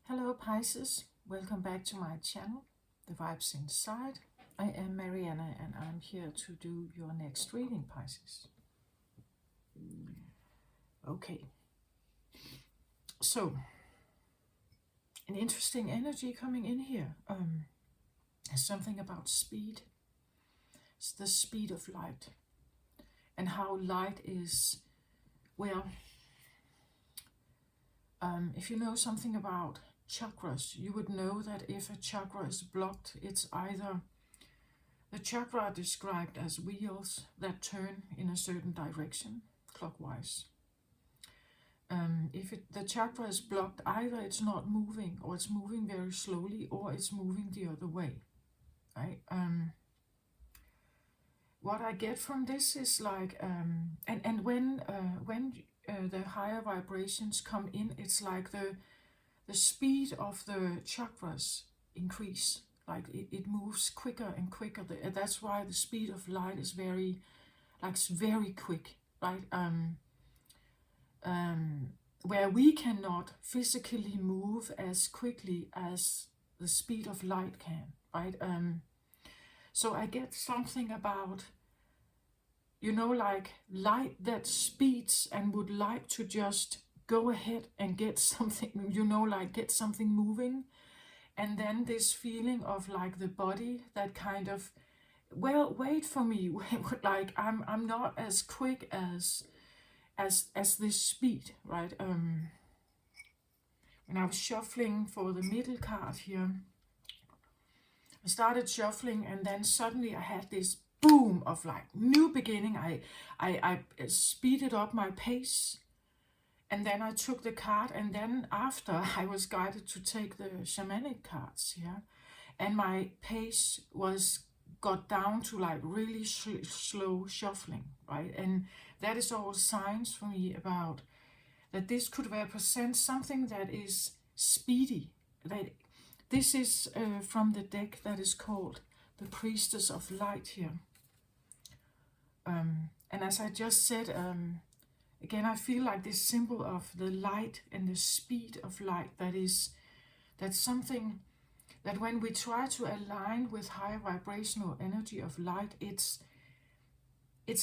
Hello Pisces, welcome back to my channel, The Vibes Inside. I am Mariana and I'm here to do your next reading, Pisces. Okay, so an interesting energy coming in here. Something about speed. It's the speed of light and how light is, well, if you know something about chakras, you would know that if a chakra is blocked, it's either the chakra are described as wheels that turn in a certain direction, clockwise. If the chakra is blocked, either it's not moving, or it's moving very slowly, or it's moving the other way. Right? What I get from this is like, and when the higher vibrations come in, it's like the speed of the chakras increase. Like it moves quicker and quicker. That's why the speed of light is very quick, right? Where we cannot physically move as quickly as the speed of light can, right? So I get something about, like light that speeds and would like to just go ahead and get something, like get something moving. And then this feeling of like the body that kind of, well, wait for me, like I'm not as quick as this speed, right? When I was shuffling for the middle card here, I started shuffling and then suddenly I had this boom of like new beginning. I speeded up my pace. And then I took the card, and then after I was guided to take the shamanic cards here, and my pace got down to like really slow shuffling, right? And that is all signs for me about that this could represent something that is speedy. That this is from the deck that is called the Priestess of Light here. And as I just said, again, I feel like this symbol of the light and the speed of light, that's something that when we try to align with higher vibrational energy of light, it's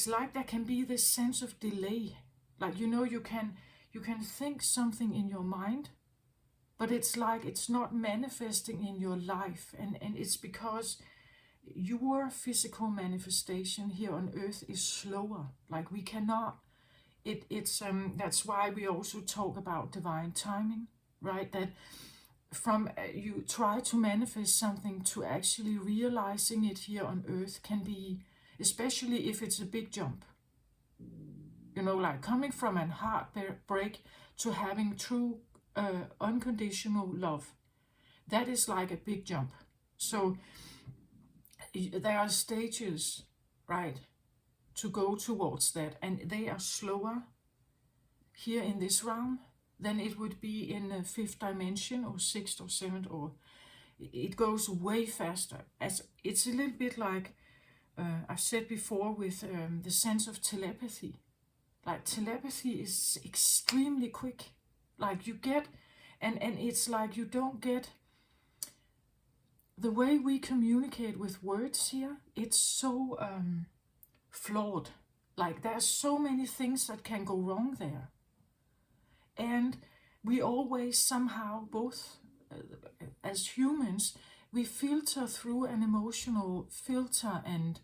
like there can be this sense of delay. Like, you can think something in your mind, but it's like it's not manifesting in your life. And it's because your physical manifestation here on earth is slower. Like we cannot, that's why we also talk about divine timing, right? That from you try to manifest something to actually realizing it here on earth can be, especially if it's a big jump, like coming from a heartbreak to having true unconditional love. That is like a big jump. So there are stages, right, to go towards that, and they are slower here in this round than it would be in the fifth dimension or sixth or seventh, or it goes way faster. As it's a little bit like I've said before with the sense of telepathy. Like telepathy is extremely quick. Like you get, and it's like you don't get the way we communicate with words here. It's so flawed. Like there's so many things that can go wrong there. And we always somehow, both as humans, we filter through an emotional filter and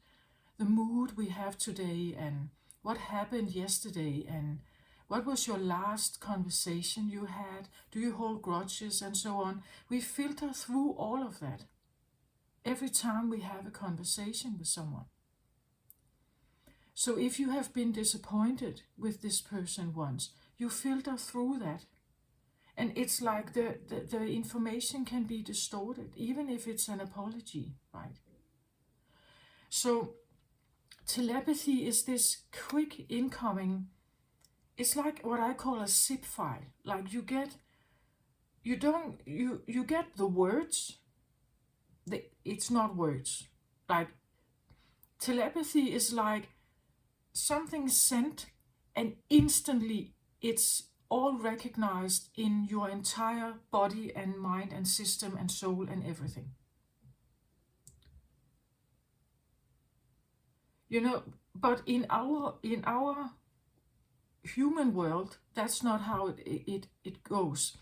the mood we have today and what happened yesterday and what was your last conversation you had, do you hold grudges and so on. We filter through all of that every time we have a conversation with someone. So if you have been disappointed with this person once, you filter through that. And it's like the information can be distorted, even if it's an apology, right? So telepathy is this quick incoming. It's like what I call a zip file. Like you get the words. It's not words. Like telepathy is like something sent and instantly it's all recognized in your entire body and mind and system and soul and everything. You know, but in our human world, that's not how it goes.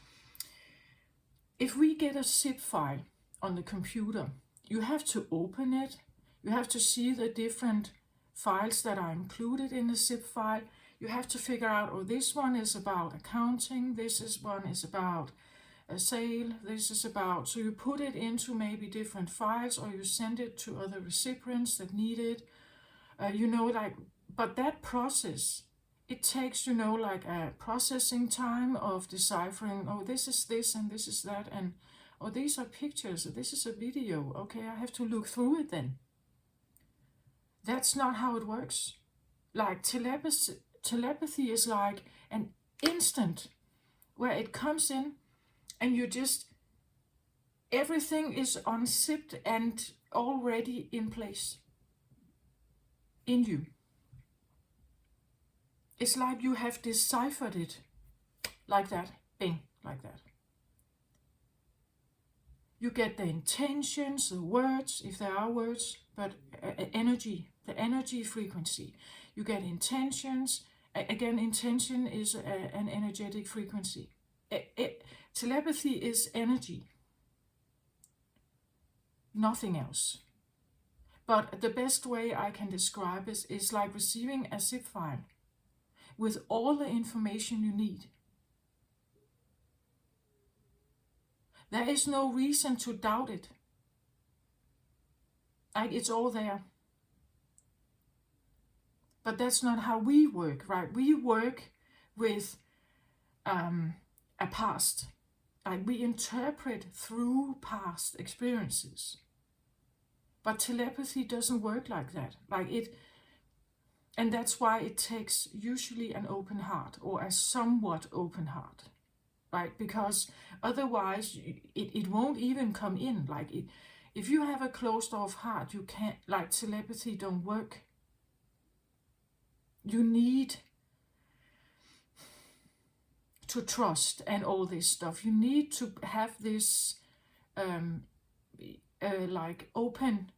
If we get a zip file on the computer, you have to open it, you have to see the different files that are included in the zip file. You have to figure out, oh, this one is about accounting, one is about a sale, this is about, so you put it into maybe different files, or you send it to other recipients that need it. But that process, it takes, like a processing time of deciphering, oh, this is this and this is that, and oh, these are pictures, or this is a video, okay, I have to look through it then. That's not how it works. Like telepathy is like an instant where it comes in and you just, everything is unzipped and already in place in you. It's like you have deciphered it like that, bing, like that. You get the intentions, the words, if there are words, but energy, the energy frequency. You get intentions. Again, intention is an energetic frequency. Telepathy is energy, nothing else. But the best way I can describe it is like receiving a zip file with all the information you need. There is no reason to doubt it. Like, it's all there. But that's not how we work, right? We work with a past. Like, we interpret through past experiences. But telepathy doesn't work like that. And that's why it takes usually an open heart, or a somewhat open heart, right? Because otherwise it won't even come in. If you have a closed off heart, you can't, like, telepathy don't work. You need to trust and all this stuff. You need to have this like open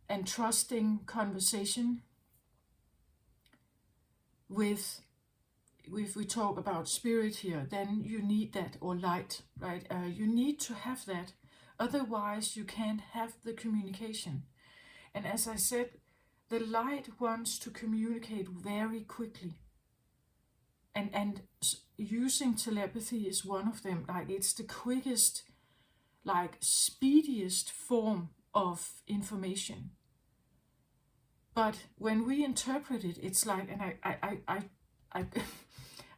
and trusting conversation with, if we talk about spirit here, then you need that, or light, right? You need to have that. Otherwise, you can't have the communication. And as I said, the light wants to communicate very quickly. And using telepathy is one of them. Like, it's the quickest, like, speediest form of information. But when we interpret it, it's like, and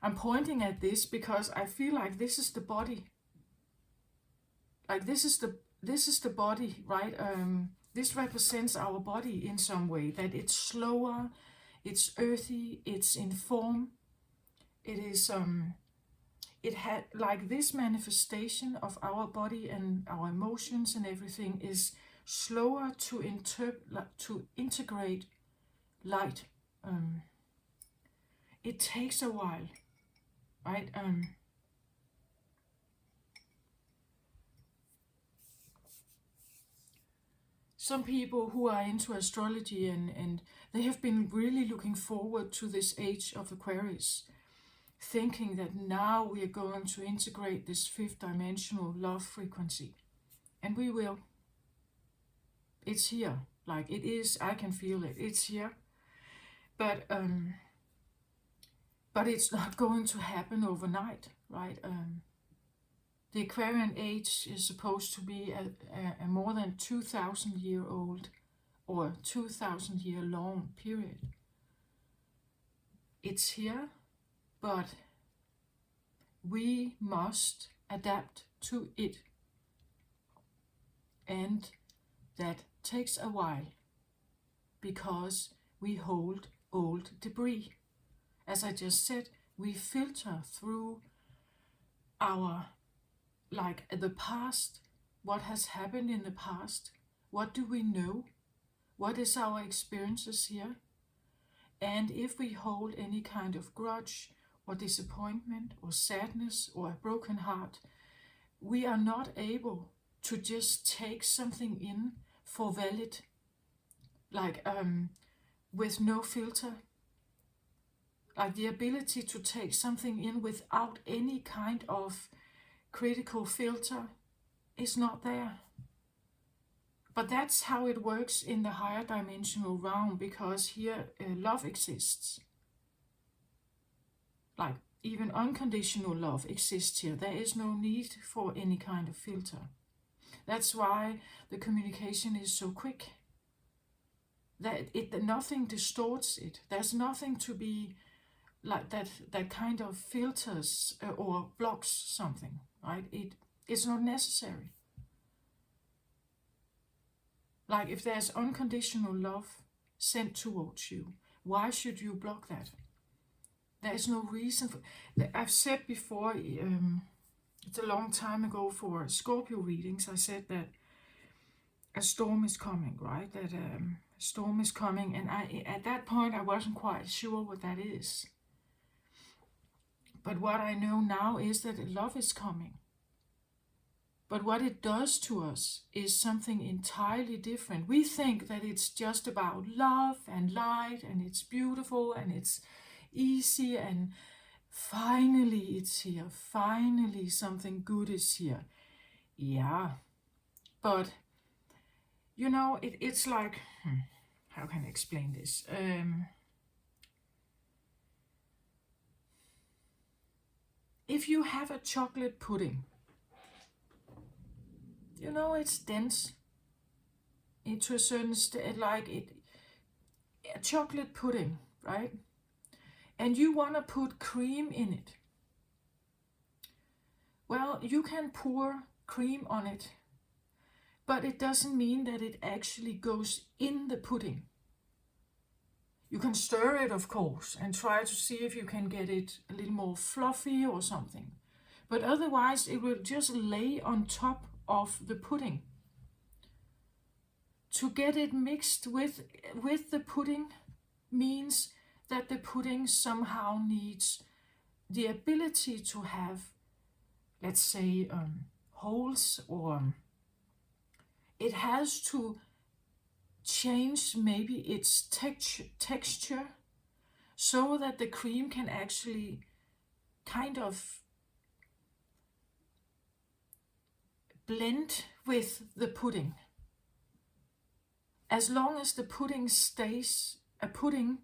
I'm pointing at this because I feel like this is the body. Like, this is the body, right? This represents our body in some way, that it's slower, it's earthy, it's in form. It is it had, like, this manifestation of our body and our emotions and everything is slower to integrate light. It takes a while, right? Some people who are into astrology and they have been really looking forward to this age of Aquarius, thinking that now we are going to integrate this fifth dimensional love frequency. And we will. It's here. Like, it is, I can feel it. It's here. But it's not going to happen overnight, right? The Aquarian age is supposed to be a more than 2,000 year old or 2,000 year long period. It's here, but we must adapt to it. And that takes a while because we hold old debris. As I just said, we filter through our, like, the past, what has happened in the past, what do we know, what is our experiences here, and if we hold any kind of grudge or disappointment or sadness or a broken heart, we are not able to just take something in for valid, like with no filter. Like the ability to take something in without any kind of critical filter is not there. But that's how it works in the higher dimensional realm, because here love exists. Like even unconditional love exists here. There is no need for any kind of filter. That's why the communication is so quick. That nothing distorts it. There's nothing to be like that kind of filters or blocks something, right? It's not necessary. Like if there's unconditional love sent towards you, why should you block that? There is no reason for. I've said before, it's a long time ago for Scorpio readings, I said that a storm is coming, right? That a storm is coming, and at that point I wasn't quite sure what that is. But what I know now is that love is coming. But what it does to us is something entirely different. We think that it's just about love and light, and it's beautiful and it's easy, and finally it's here. Finally something good is here. Yeah, but you know, it's like, how can I explain this? If you have a chocolate pudding, you know, it's dense into a certain like a chocolate pudding, right? And you want to put cream in it. Well, you can pour cream on it, but it doesn't mean that it actually goes in the pudding. You can stir it, of course, and try to see if you can get it a little more fluffy or something. But otherwise, it will just lay on top of the pudding. To get it mixed with the pudding means that the pudding somehow needs the ability to have, let's say, holes, or it has to change maybe its texture so that the cream can actually kind of blend with the pudding. As long as the pudding stays a pudding,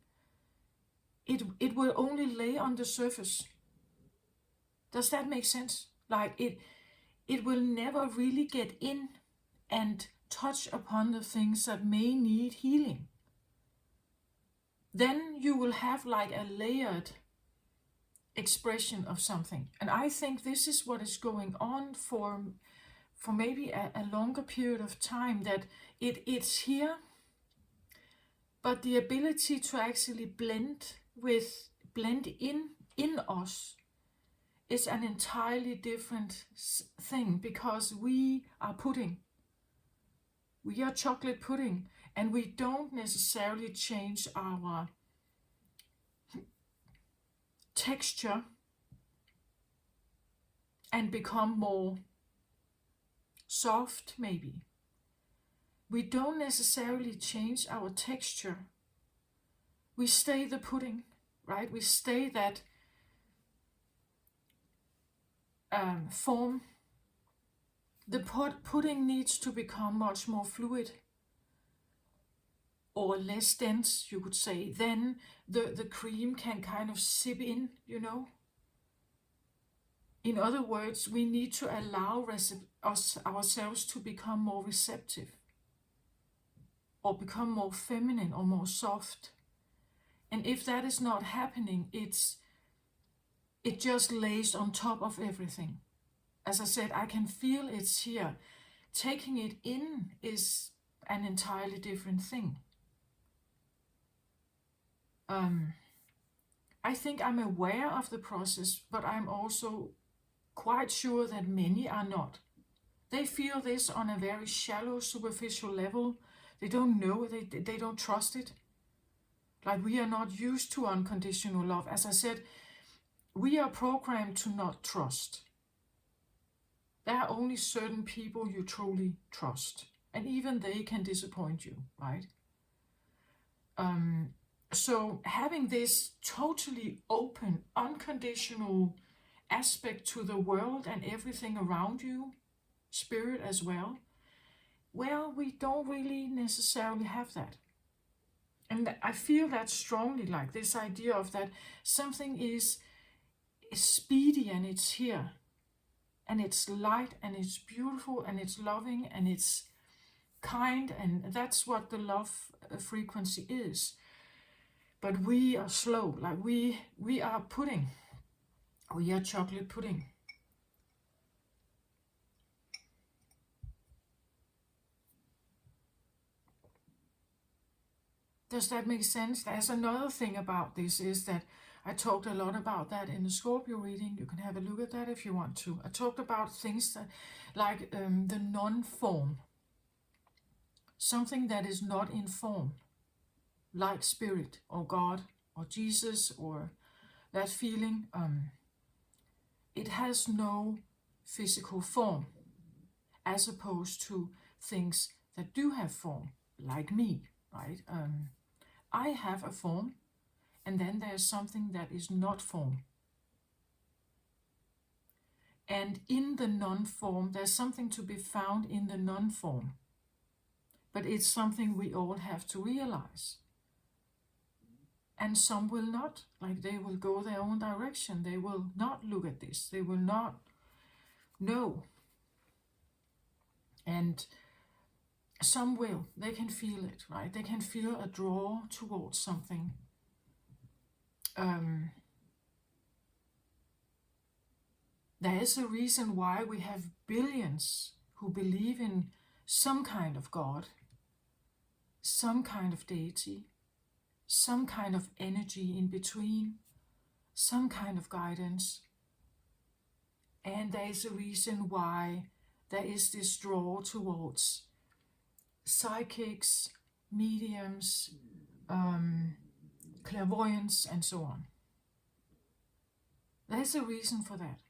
it will only lay on the surface. Does that make sense? Like it will never really get in and touch upon the things that may need healing. Then you will have like a layered expression of something. And I think this is what is going on for maybe a longer period of time, that it's here, but the ability to actually blend in us is an entirely different thing, because we are pudding. We are chocolate pudding, and we don't necessarily change our texture and become more soft, maybe. We don't necessarily change our texture. We stay the pudding, right? We stay that form. The pudding needs to become much more fluid, or less dense, you could say. Then the cream can kind of sip in, you know. In other words, we need to allow ourselves to become more receptive, or become more feminine or more soft. And if that is not happening, it just lays on top of everything. As I said, I can feel it's here. Taking it in is an entirely different thing. I think I'm aware of the process, but I'm also quite sure that many are not. They feel this on a very shallow, superficial level. They don't know, they don't trust it. Like, we are not used to unconditional love. As I said, we are programmed to not trust. There are only certain people you truly trust, and even they can disappoint you, right? So having this totally open, unconditional aspect to the world and everything around you, spirit as well, well, we don't really necessarily have that. And I feel that strongly, like this idea of that something is speedy and it's here. And it's light and it's beautiful and it's loving and it's kind, and that's what the love frequency is. But we are slow, like we are pudding. We are chocolate pudding. Does that make sense? There's another thing about this is that I talked a lot about that in the Scorpio reading. You can have a look at that if you want to. I talked about things that, like the non-form, something that is not in form, like spirit or God or Jesus or that feeling. It has no physical form, as opposed to things that do have form, like me, right? I have a form, and then there's something that is not form. And in the non-form, there's something to be found in the non-form. But it's something we all have to realize. And some will not, like they will go their own direction. They will not look at this. They will not know. And some will. They can feel it, right? They can feel a draw towards something. There is a reason why we have billions who believe in some kind of God, some kind of deity, some kind of energy in between, some kind of guidance. And there is a reason why there is this draw towards psychics, mediums, clairvoyance, and so on. There's a reason for that.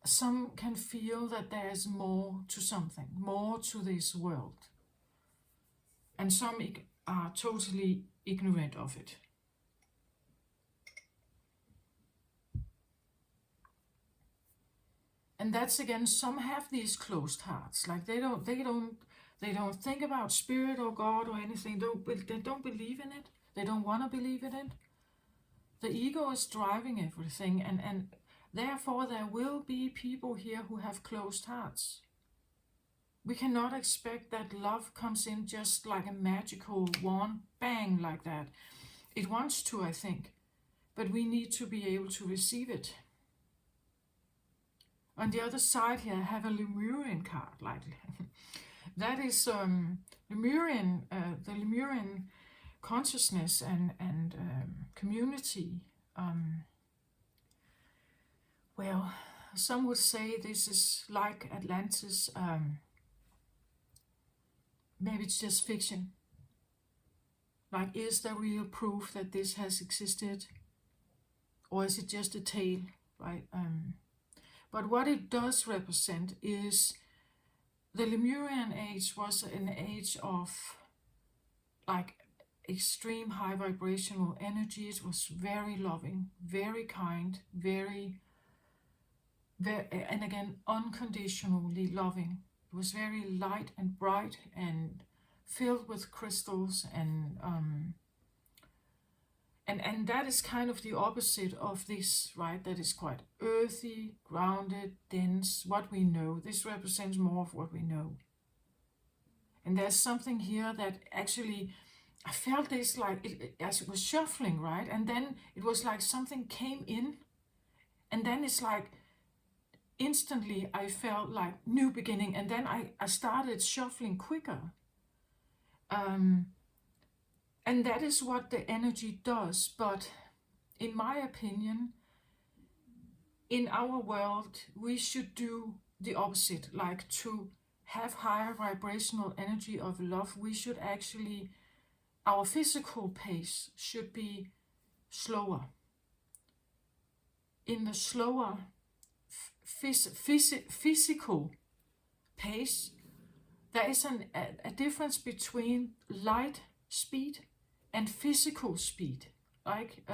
Some can feel that there's more to something, more to this world. And some are totally ignorant of it. And that's again, some have these closed hearts, like they don't think about spirit or God or anything. They don't believe in it. They don't want to believe in it. The ego is driving everything, and therefore there will be people here who have closed hearts. We cannot expect that love comes in just like a magical wand, bang, like that. It wants to, I think, but we need to be able to receive it. On the other side here, I have a Lemurian card, like that is Lemurian, the Lemurian consciousness and community. Well, some would say this is like Atlantis. Maybe it's just fiction. Like, is there real proof that this has existed? Or is it just a tale, right? But what it does represent is the Lemurian age was an age of like extreme high vibrational energy. It was very loving, very kind, very, and again, unconditionally loving. It was very light and bright and filled with crystals, and that is kind of the opposite of this, right? That is quite earthy, grounded, dense, what we know. This represents more of what we know. And there's something here that actually, I felt this like, as it was shuffling, right? And then it was like something came in, and then it's like, instantly I felt like new beginning, and then I started shuffling quicker. And that is what the energy does. But in my opinion, in our world, we should do the opposite. Like, to have higher vibrational energy of love, we should actually, our physical pace should be slower. In the slower physical pace, there is a difference between light speed and physical speed. Like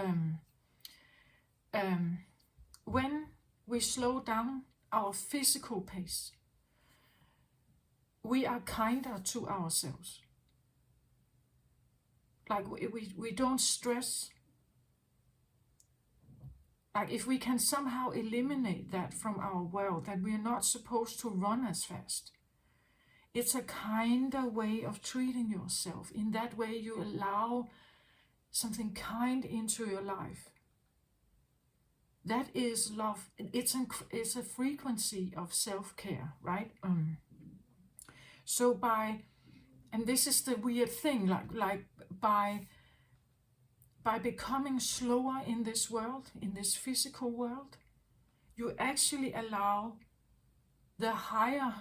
when we slow down our physical pace, we are kinder to ourselves. Like we don't stress. Like if we can somehow eliminate that from our world, that we're not supposed to run as fast. It's a kinder way of treating yourself. In that way you allow something kind into your life. That is love. It's a frequency of self-care, right? So and this is the weird thing, like by becoming slower in this world, in this physical world, you actually allow the higher,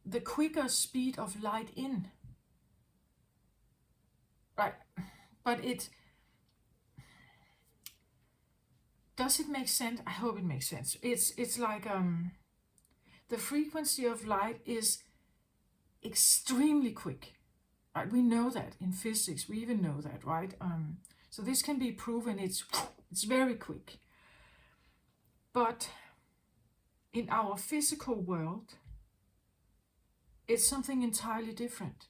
the quicker speed of light in, right? But does it make sense? I hope it makes sense. It's like the frequency of light is extremely quick. Right? We know that in physics. We even know that, right? So this can be proven. It's very quick. But in our physical world, it's something entirely different.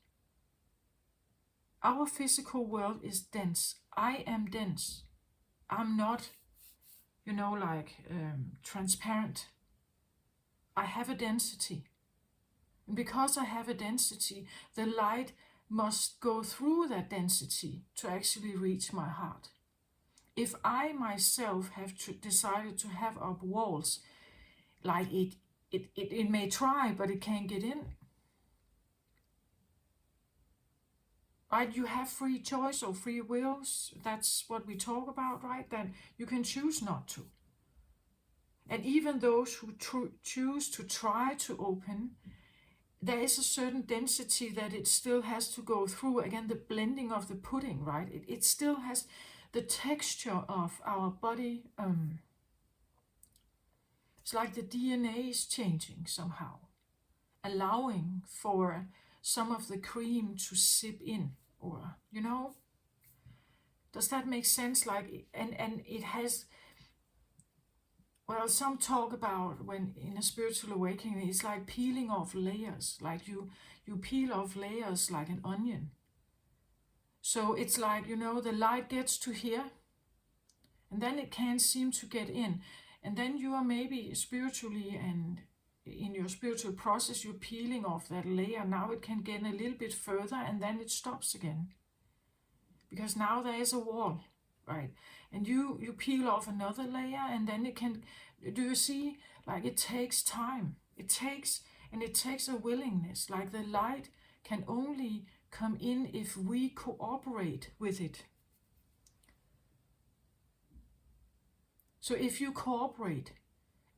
Our physical world is dense. I am dense. I'm not, transparent. I have a density. And because I have a density, the light must go through that density to actually reach my heart. If I myself have decided to have up walls, like it may try, but it can't get in. Right? You have free choice or free wills. That's what we talk about, right? Then you can choose not to. And even those who choose to try to open, there is a certain density that it still has to go through. Again, the blending of the pudding, right? It still has the texture of our body. It's like the DNA is changing somehow, allowing for some of the cream to sip in, or, does that make sense? Like, and it has, well, some talk about when in a spiritual awakening, it's like peeling off layers, like you peel off layers like an onion. So it's like, the light gets to here, and then it can't seem to get in. And then you are maybe spiritually, and in your spiritual process, you're peeling off that layer. Now it can get a little bit further, and then it stops again. Because now there is a wall, right? And you peel off another layer, and then it can, do you see? Like it takes time. It takes a willingness. Like the light can only come in if we cooperate with it. So if you cooperate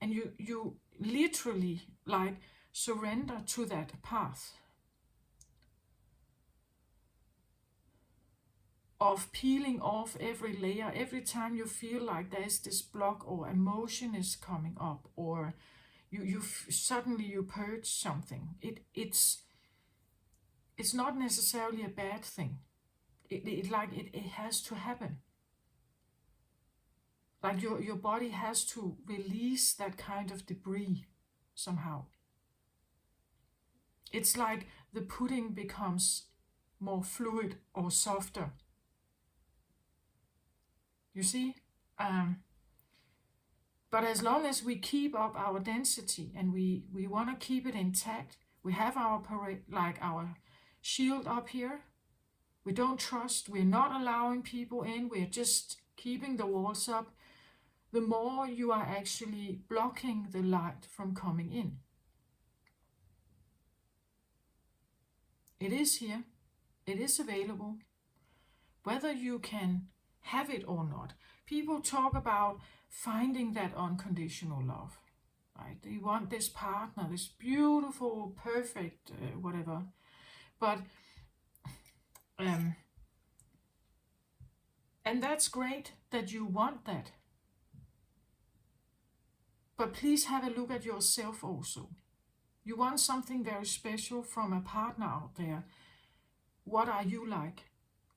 and you literally like surrender to that path of peeling off every layer, every time you feel like there's this block or emotion is coming up, or suddenly you purge something, it's not necessarily a bad thing. It has to happen. Like your body has to release that kind of debris somehow. It's like the pudding becomes more fluid or softer. You see? But as long as we keep up our density and we want to keep it intact, we have our our shield up here. We don't trust, we're not allowing people in, we're just keeping the walls up. The more you are actually blocking the light from coming in. It is here, it is available, whether you can have it or not. People talk about finding that unconditional love, right? They want this partner, this beautiful, perfect, whatever. But And that's great that you want that. But please have a look at yourself also. You want something very special from a partner out there. What are you like?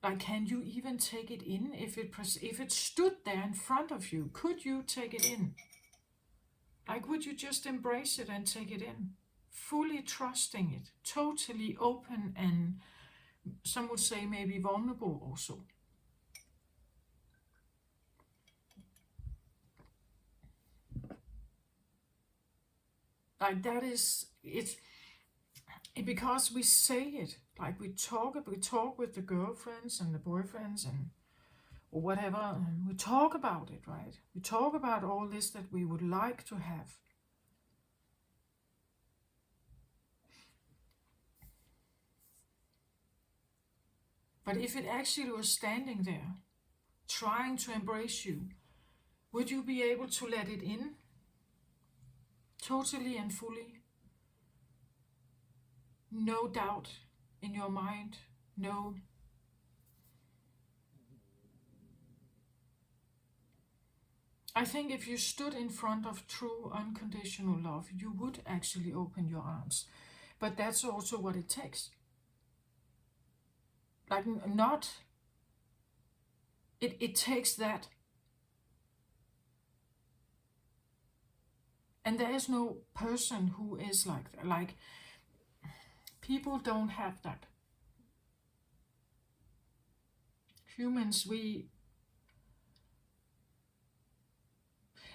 Like, can you even take it in? If it stood there in front of you, could you take it in? Like, would you just embrace it and take it in? Fully trusting it, totally open, and some would say maybe vulnerable also. Like, that is, it's because we say it, like we talk with the girlfriends and the boyfriends and or whatever, and we talk about it, right? We talk about all this that we would like to have. But if it actually was standing there, trying to embrace you, would you be able to let it in? Totally and fully? No doubt in your mind? No. I think if you stood in front of true unconditional love, you would actually open your arms. But that's also what it takes. Like, not, it takes that. And there is no person who is like that. Like, people don't have that. Humans,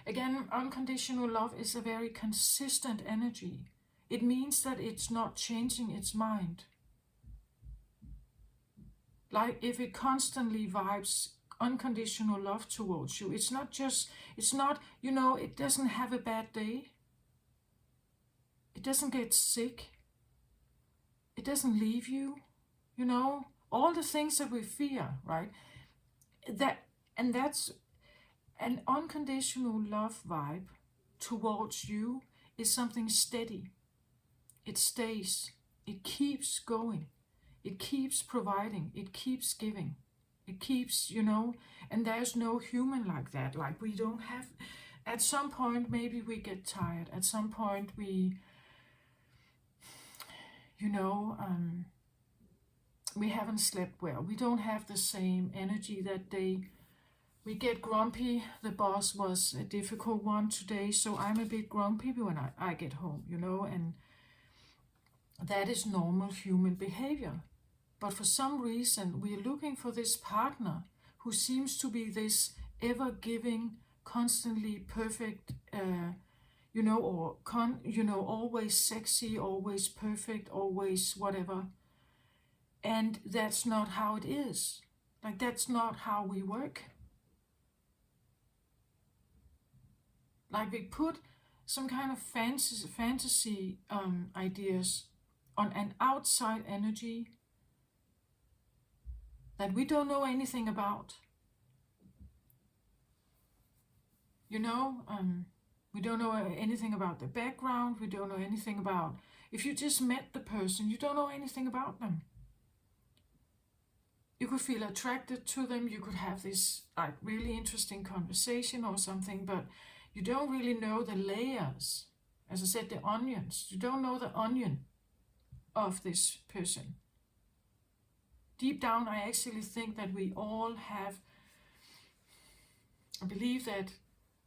again, unconditional love is a very consistent energy. It means that it's not changing its mind. Like, if it constantly vibes unconditional love towards you, it's not, it doesn't have a bad day. It doesn't get sick. It doesn't leave you, all the things that we fear, right? That's an unconditional love vibe towards you is something steady. It stays. It keeps going. It keeps providing. It keeps giving. It keeps, and there's no human like that. Like, we don't have, at some point, maybe we get tired. At some point, we haven't slept well. We don't have the same energy that day. We get grumpy. The boss was a difficult one today, so I'm a bit grumpy when I get home, and that is normal human behavior. But for some reason, we're looking for this partner who seems to be this ever-giving, constantly perfect, always sexy, always perfect, always whatever. And that's not how it is. Like, that's not how we work. Like, we put some kind of fantasy ideas on an outside energy that we don't know anything about. We don't know anything about the background. We don't know anything about, if you just met the person, you don't know anything about them. You could feel attracted to them. You could have this like really interesting conversation or something, but you don't really know the layers. As I said, the onions. You don't know the onion of this person. Deep down, I actually think that we all have, I believe that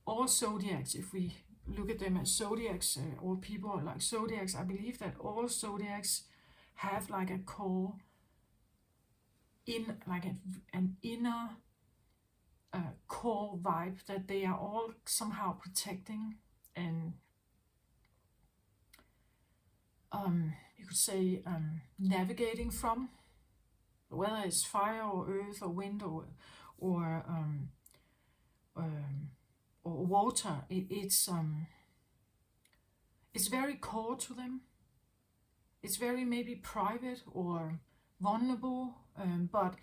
all zodiacs, if we look at them as zodiacs, all people are like zodiacs, I believe that all zodiacs have like a core, an inner core vibe that they are all somehow protecting and you could say navigating from, whether it's fire or earth or wind or water. It's very core to them. It's very maybe private or vulnerable, but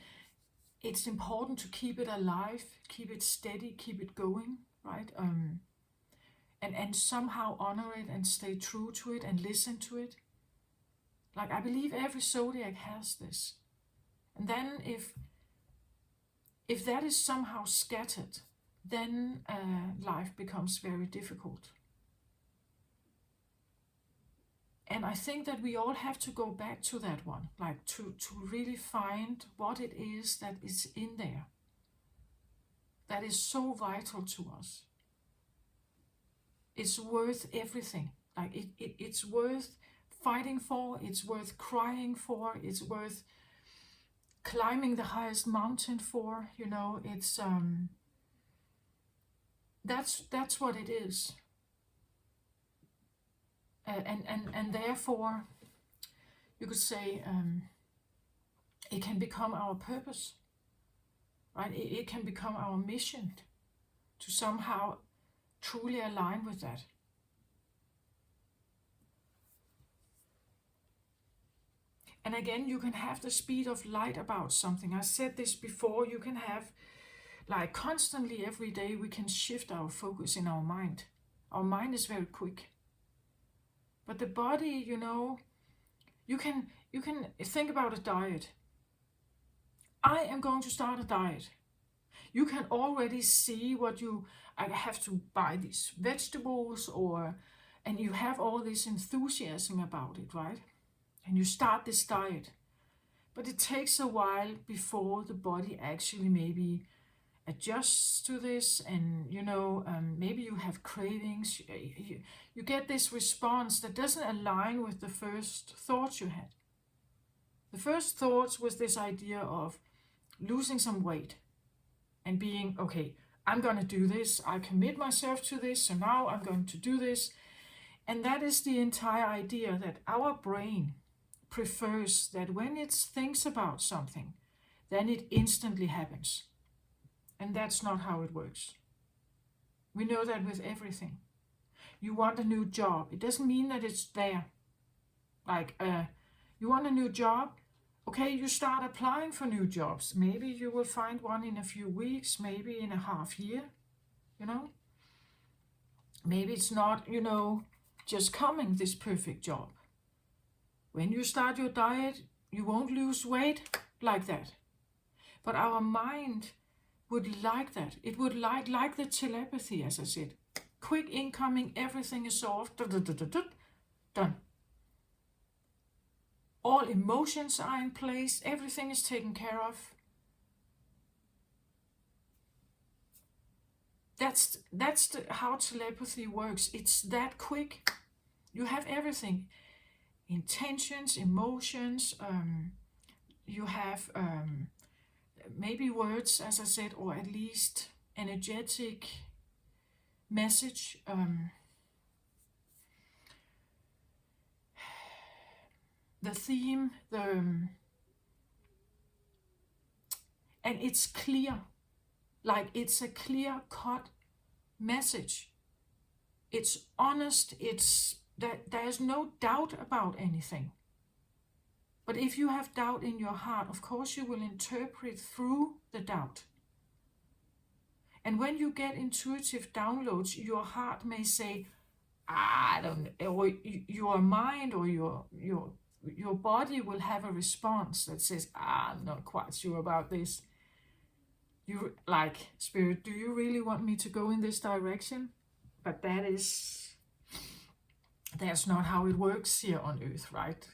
it's important to keep it alive, keep it steady, keep it going, right? And somehow honor it and stay true to it and listen to it. Like, I believe every zodiac has this. And then if if that is somehow scattered, then life becomes very difficult. And I think that we all have to go back to that one, like to really find what it is that is in there that is so vital to us. It's worth everything. Like it's worth fighting for, it's worth crying for, it's worth climbing the highest mountain for, you know, it's that's what it is. And therefore you could say it can become our purpose, right? It can become our mission to somehow truly align with that. And again, you can have the speed of light about something. I said this before, you can have, like, constantly every day we can shift our focus in our mind. Our mind is very quick. But the body, you know, you can think about a diet. I am going to start a diet. You can already see I have to buy these vegetables, and you have all this enthusiasm about it, right? And you start this diet. But it takes a while before the body actually maybe adjusts to this, and you know, maybe you have cravings. You get this response that doesn't align with the first thoughts you had. The first thoughts was this idea of losing some weight and being, okay, I'm going to do this. I commit myself to this, so now I'm going to do this. And that is the entire idea, that our brain prefers that when it thinks about something, then it instantly happens. And that's not how it works. We know that with everything. You want a new job. It doesn't mean that it's there. Like, you want a new job? Okay, you start applying for new jobs. Maybe you will find one in a few weeks, maybe in a half year, you know? Maybe it's not, you know, just coming, this perfect job. When you start your diet, you won't lose weight like that. But our mind would like that. It would like the telepathy, as I said. Quick incoming, everything is solved, done. All emotions are in place, everything is taken care of. That's how telepathy works. It's that quick. You have everything. Intentions, emotions, you have maybe words, as I said, or at least energetic message. The theme, and it's clear, like it's a clear-cut message. It's honest, it's that there's no doubt about anything. But if you have doubt in your heart, of course you will interpret through the doubt. And when you get intuitive downloads, your heart may say, I don't, or your mind or your body will have a response that says, I'm not quite sure about this. You, like, Spirit, do you really want me to go in this direction? But that's not how it works here on Earth, right?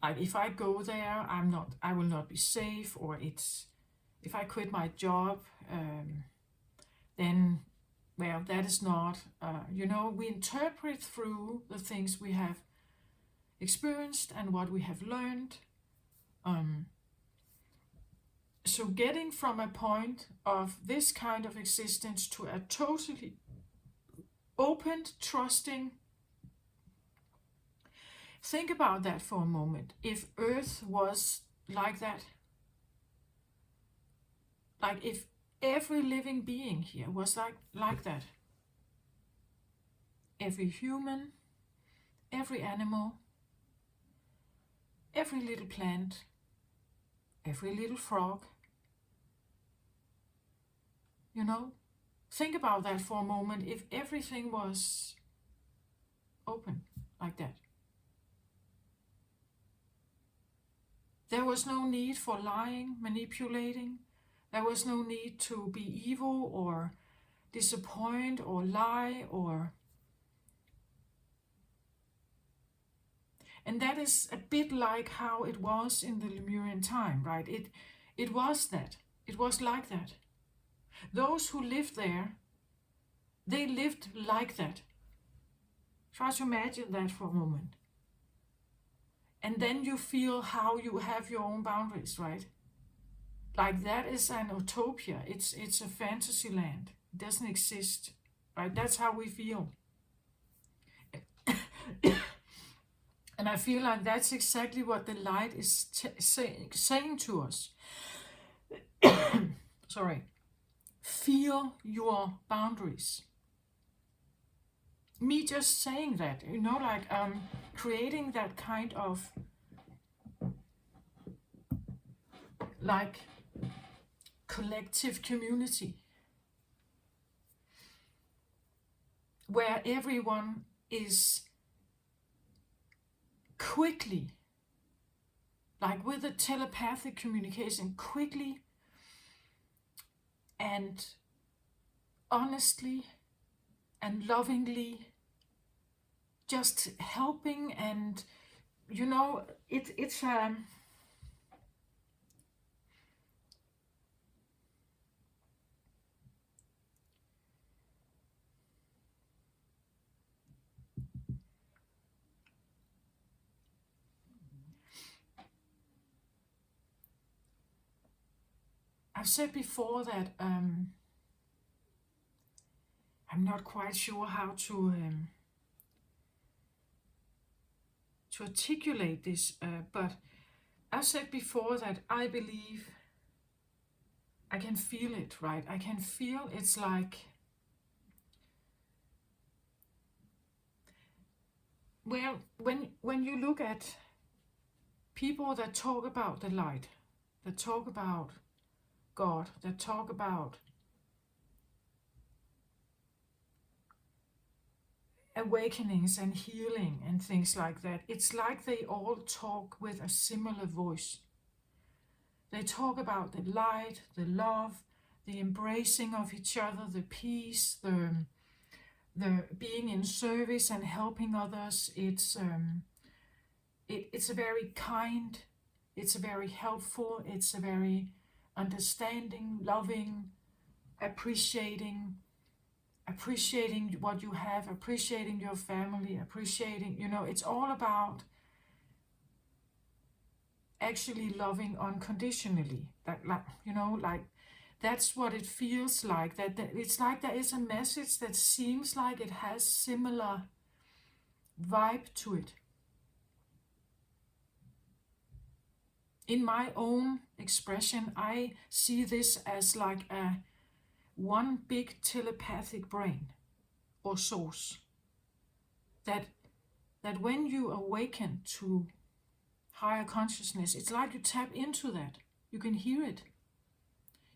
Like, if I go there, I will not be safe, or if I quit my job, then, well, that is not, you know, we interpret through the things we have experienced and what we have learned. So getting from a point of this kind of existence to a totally open, trusting. Think about that for a moment. If Earth was like that, like if every living being here was like that, every human, every animal, every little plant, every little frog, you know, think about that for a moment. If everything was open like that, there was no need for lying, manipulating, There was no need to be evil or disappoint or lie or... And that is a bit like how it was in the Lemurian time, right? It was that. It was like that. Those who lived there, they lived like that. Try to imagine that for a moment. And then you feel how you have your own boundaries, right? Like that is an utopia. It's a fantasy land. It doesn't exist, right? That's how we feel. And I feel like that's exactly what the light is saying to us. Sorry. Feel your boundaries. Me just saying that, you know, like creating that kind of like collective community where everyone is quickly, like with a telepathic communication, quickly and honestly and lovingly just helping. And you know, it's I've said before that I'm not quite sure how to articulate this, but I've said before that I believe I can feel it, right? I can feel it's like, well, when you look at people that talk about the light, that talk about God, that talk about awakenings and healing and things like that, it's like they all talk with a similar voice. They talk about the light, the love, the embracing of each other, the peace, the being in service and helping others. It's a very kind, it's a very helpful, it's a very understanding, loving, appreciating what you have, appreciating your family, appreciating, you know, it's all about actually loving unconditionally. That, like, you know, like that's what it feels like. That it's like there is a message that seems like it has similar vibe to it. In my own expression, I see this as like a one big telepathic brain or source. That when you awaken to higher consciousness, it's like you tap into that. You can hear it.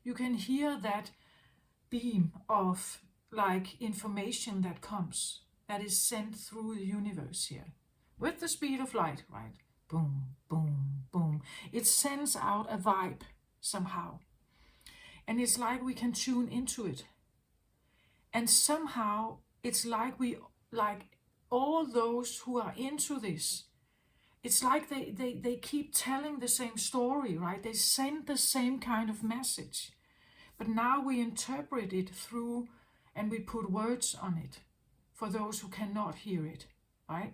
You can hear that beam of like information that comes, that is sent through the universe here with the speed of light, right? Boom, boom, boom. It sends out a vibe somehow. And it's like we can tune into it. And somehow it's like all those who are into this, it's like they keep telling the same story, right? They send the same kind of message. But now we interpret it through and we put words on it for those who cannot hear it, right?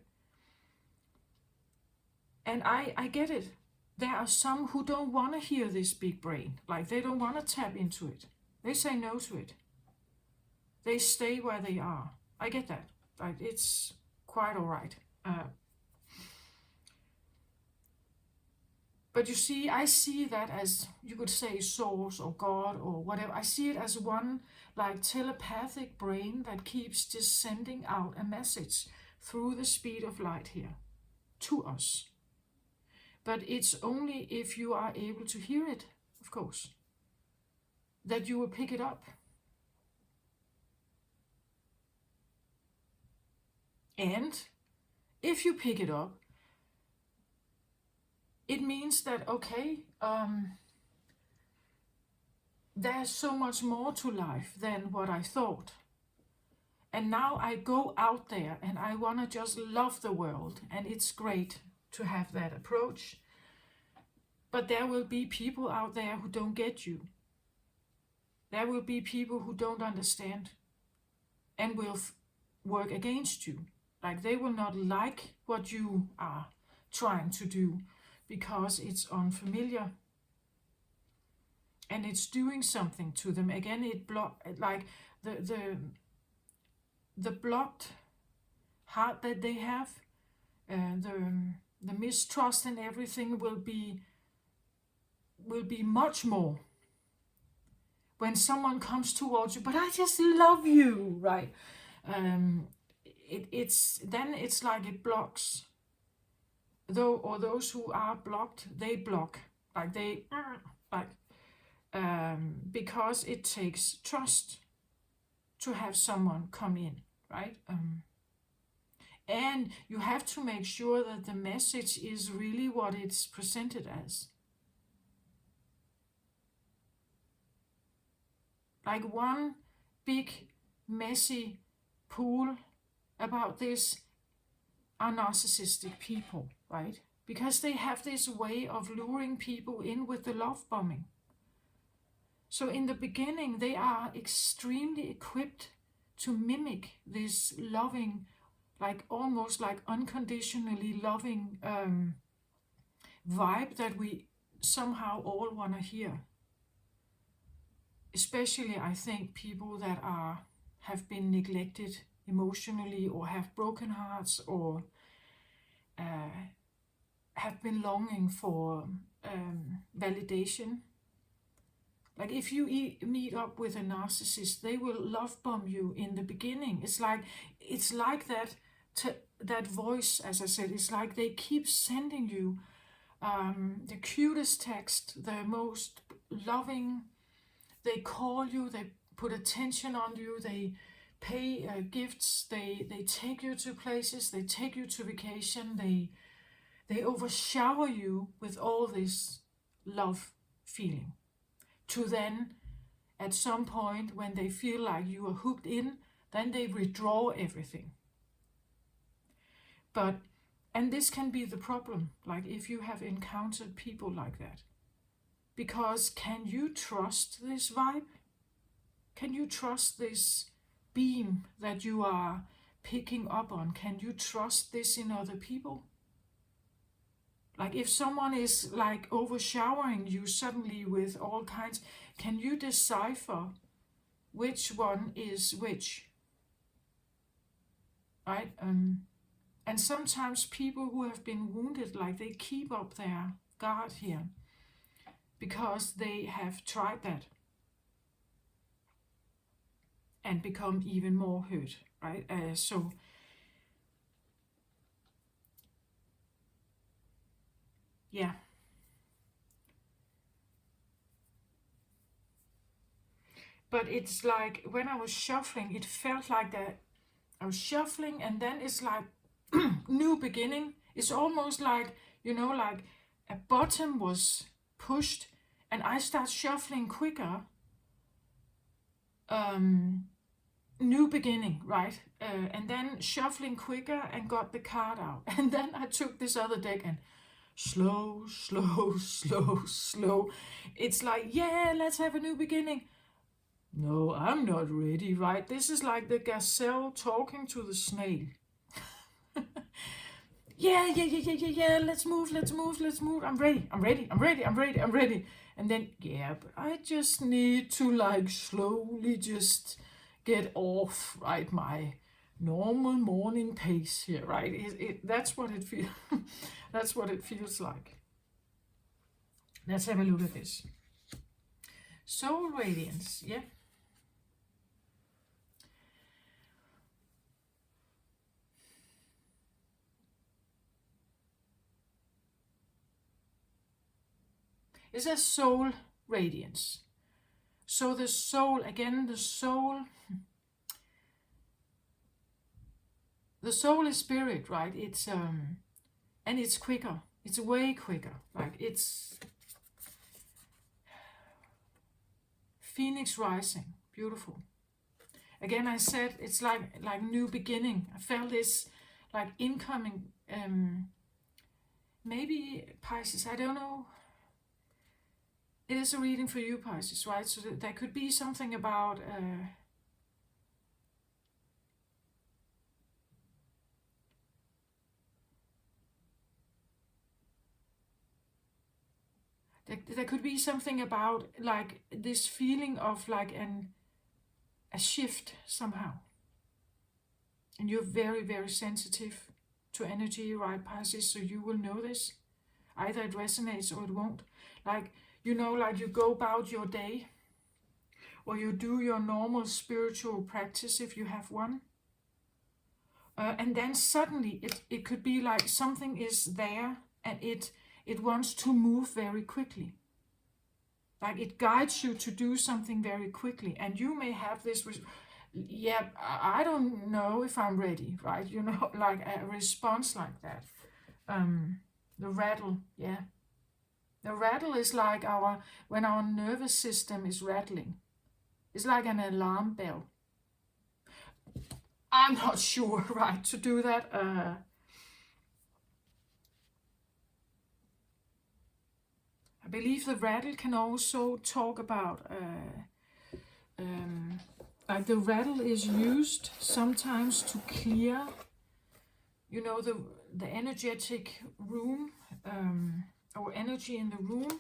And I get it. There are some who don't want to hear this big brain. Like they don't want to tap into it. They say no to it. They stay where they are. I get that. Like it's quite all right. But you see, I see that as, you could say, source or God or whatever. I see it as one like telepathic brain that keeps just sending out a message through the speed of light here to us. But it's only if you are able to hear it, of course, that you will pick it up. And if you pick it up, it means that, okay, there's so much more to life than what I thought. And now I go out there and I want to just love the world. And it's great to have that approach. But there will be people out there who don't get you. There will be people who don't understand and will work against you. Like they will not like what you are trying to do because it's unfamiliar and it's doing something to them. Again, it like the blocked heart that they have, the mistrust and everything will be much more when someone comes towards you. But I just love you, right? It's like it blocks. Those who are blocked, they block, like they like because it takes trust to have someone come in, right? And you have to make sure that the message is really what it's presented as. Like one big messy pool about this are narcissistic people, right? Because they have this way of luring people in with the love bombing. So in the beginning, they are extremely equipped to mimic this loving, like almost like unconditionally loving vibe that we somehow all want to hear. Especially, I think, people that have been neglected emotionally or have broken hearts or have been longing for validation. Like if you meet up with a narcissist, they will love bomb you in the beginning. It's like that voice, as I said, it's like they keep sending you the cutest text, the most loving. They call you, they put attention on you, they pay gifts, they take you to places, they take you to vacation, they overshower you with all this love feeling. To then, at some point, when they feel like you are hooked in, then they withdraw everything. And this can be the problem, like if you have encountered people like that. Because can you trust this vibe? Can you trust this beam that you are picking up on? Can you trust this in other people? Like if someone is like overshowering you suddenly with all kinds, can you decipher which one is which? Right? And sometimes people who have been wounded, like they keep up their guard here because they have tried that and become even more hurt, right? Yeah. But it's like when I was shuffling, it felt like that I was shuffling and then it's like new beginning. It's almost like, like a button was pushed and I start shuffling quicker. New beginning, right? And then shuffling quicker and got the card out. And then I took this other deck and slow, slow, slow, slow. It's like, yeah, let's have a new beginning. No, I'm not ready, right? This is like the gazelle talking to the snail. Yeah, let's move. I'm ready. And then, yeah, but I just need to like slowly just get off, right, my normal morning pace here, right? That's what it feels. That's what it feels like. Let's have a look at this. Soul radiance, yeah. It's a soul radiance. So the soul, again, the soul is spirit, right? It's and it's quicker. It's way quicker. Like it's Phoenix rising, beautiful. Again, I said it's like new beginning. I felt this like incoming, maybe Pisces, I don't know. It is a reading for you, Pisces, right? So there could be something about there could be something about like this feeling of like a shift somehow. And you're very, very sensitive to energy, right, Pisces? So you will know this. Either it resonates or it won't. Like, you know, like you go about your day, or you do your normal spiritual practice if you have one. And then suddenly it could be like something is there and it wants to move very quickly. Like it guides you to do something very quickly. And you may have this, yeah, I don't know if I'm ready, right? You know, like a response like that. The rattle, yeah. The rattle is like when our nervous system is rattling. It's like an alarm bell. I'm not sure, right, to do that. I believe the rattle can also talk about, like the rattle is used sometimes to clear, you know, the energetic room, or energy in the room.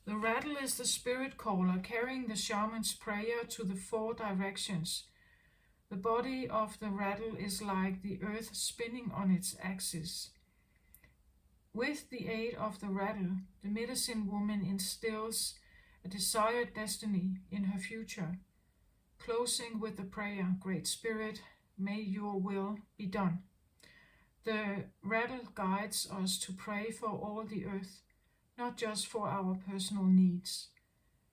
The rattle is the spirit caller carrying the shaman's prayer to the 4 directions. The body of the rattle is like the earth spinning on its axis. With the aid of the rattle, the medicine woman instills a desired destiny in her future, closing with the prayer, Great Spirit, may your will be done. The rattle guides us to pray for all the earth, not just for our personal needs.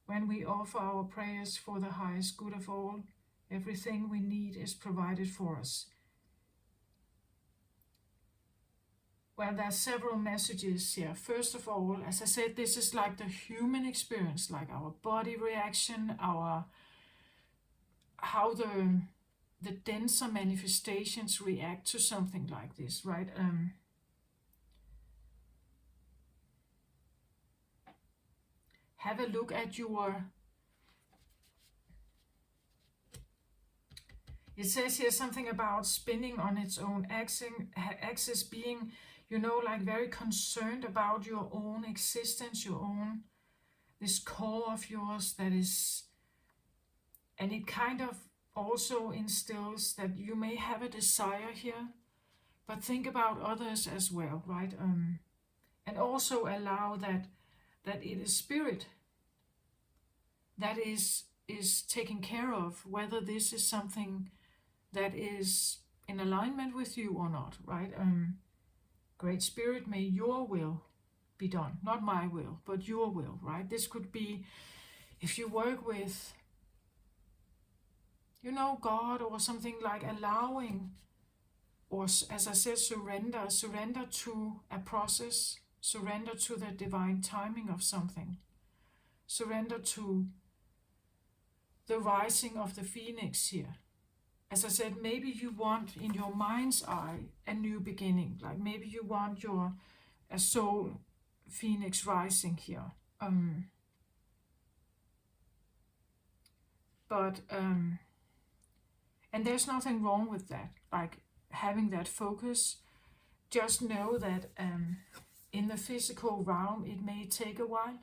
When we offer our prayers for the highest good of all, everything we need is provided for us. Well, there are several messages here. First of all, as I said, this is like the human experience, like our body reaction, how the denser manifestations react to something like this, right? Have a look at your... It says here something about spinning on its own axis, being, you know, like very concerned about your own existence, your own, this core of yours that is, and it kind of also instills that you may have a desire here, but think about others as well, right? And also allow that it is spirit that is taken care of, whether this is something that is in alignment with you or not, right? Great Spirit, may your will be done. Not my will, but your will, right? This could be if you work with, you know, God or something, like allowing, or as I said, surrender to a process, surrender to the divine timing of something, surrender to the rising of the phoenix here. As I said, maybe you want in your mind's eye a new beginning. Like maybe you want a soul phoenix rising here. And there's nothing wrong with that. Like having that focus. Just know that in the physical realm, it may take a while.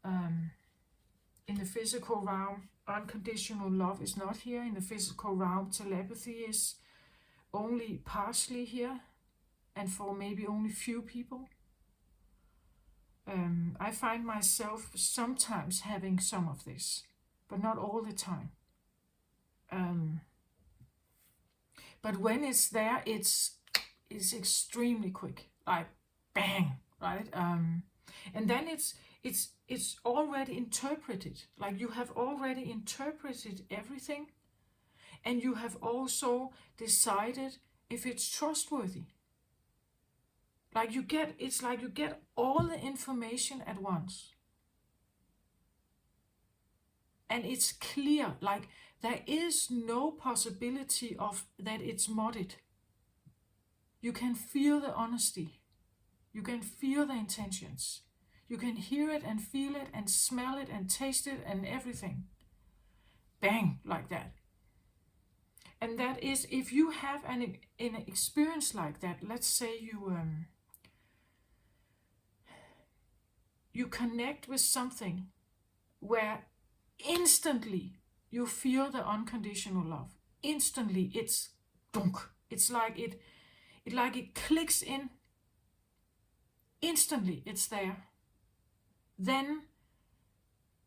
In the physical realm, unconditional love is not here. In the physical realm, telepathy is only partially here, and for maybe only few people. I find myself sometimes having some of this, but not all the time. But when it's there, it's extremely quick, like bang, right? And then it's already interpreted. Like you have already interpreted everything, and you have also decided if it's trustworthy. Like it's like you get all the information at once. And it's clear, like there is no possibility of that it's muddied. You can feel the honesty. You can feel the intentions. You can hear it and feel it and smell it and taste it and everything. Bang, like that. And that is, if you have an experience like that, let's say you connect with something where instantly you feel the unconditional love. Instantly, it's dunk. It's like it clicks in. Instantly, it's there. Then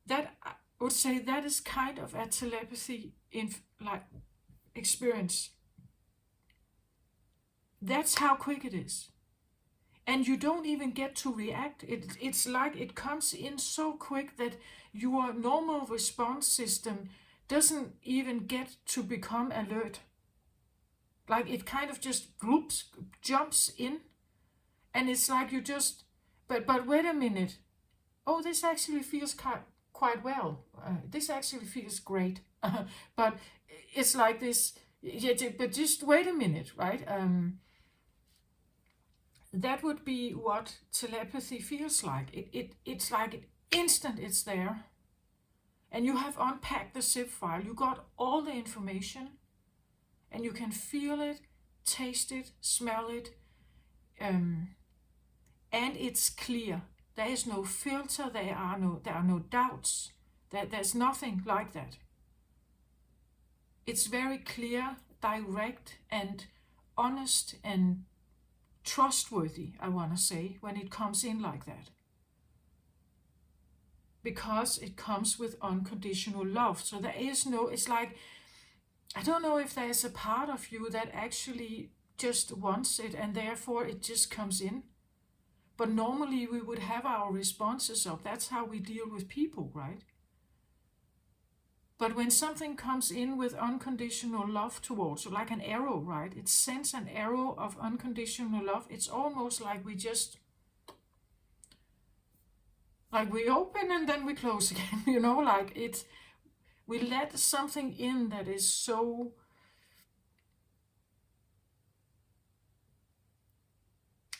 that, I would say, that is kind of a telepathy in like experience. That's how quick it is. And you don't even get to react. It's like it comes in so quick that your normal response system doesn't even get to become alert. Like it kind of just whoops, jumps in, and it's like you just, but wait a minute. Oh, this actually feels quite well. This actually feels great. But it's like this, yeah, but just wait a minute, right? That would be what telepathy feels like. It's like instant it's there. And you have unpacked the zip file. You got all the information. And you can feel it, taste it, smell it. And it's clear. There is no filter. There are no doubts. There's nothing like that. It's very clear, direct, and honest and trustworthy, I want to say, when it comes in like that. Because it comes with unconditional love. So there is no, it's like, I don't know if there's a part of you that actually just wants it and therefore it just comes in. But normally we would have our responses of, that's how we deal with people, right? But when something comes in with unconditional love towards, like an arrow, right? It sends an arrow of unconditional love. It's almost like we just, like we open and then we close again, you know, like it's, we let something in that is so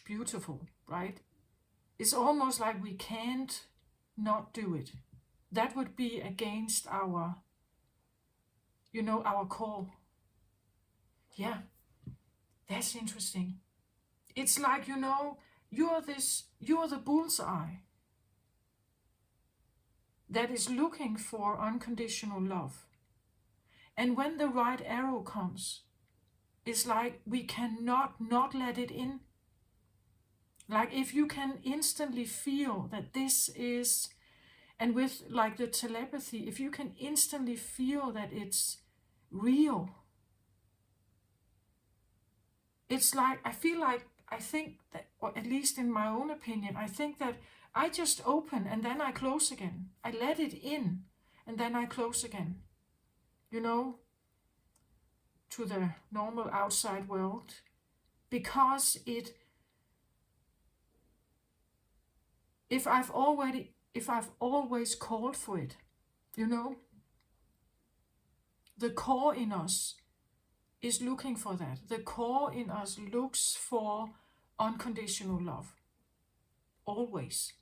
beautiful, right? It's almost like we can't not do it. That would be against our, our core. Yeah, that's interesting. It's like, you're the bullseye that is looking for unconditional love. And when the right arrow comes, it's like we cannot not let it in. Like if you can instantly feel that this is, and with like the telepathy, if you can instantly feel that it's real, it's like, I think that, or at least in my own opinion, I think that I just open and then I close again. I let it in and then I close again, to the normal outside world, because if I've always called for it, the core in us is looking for that. The core in us looks for unconditional love. Always.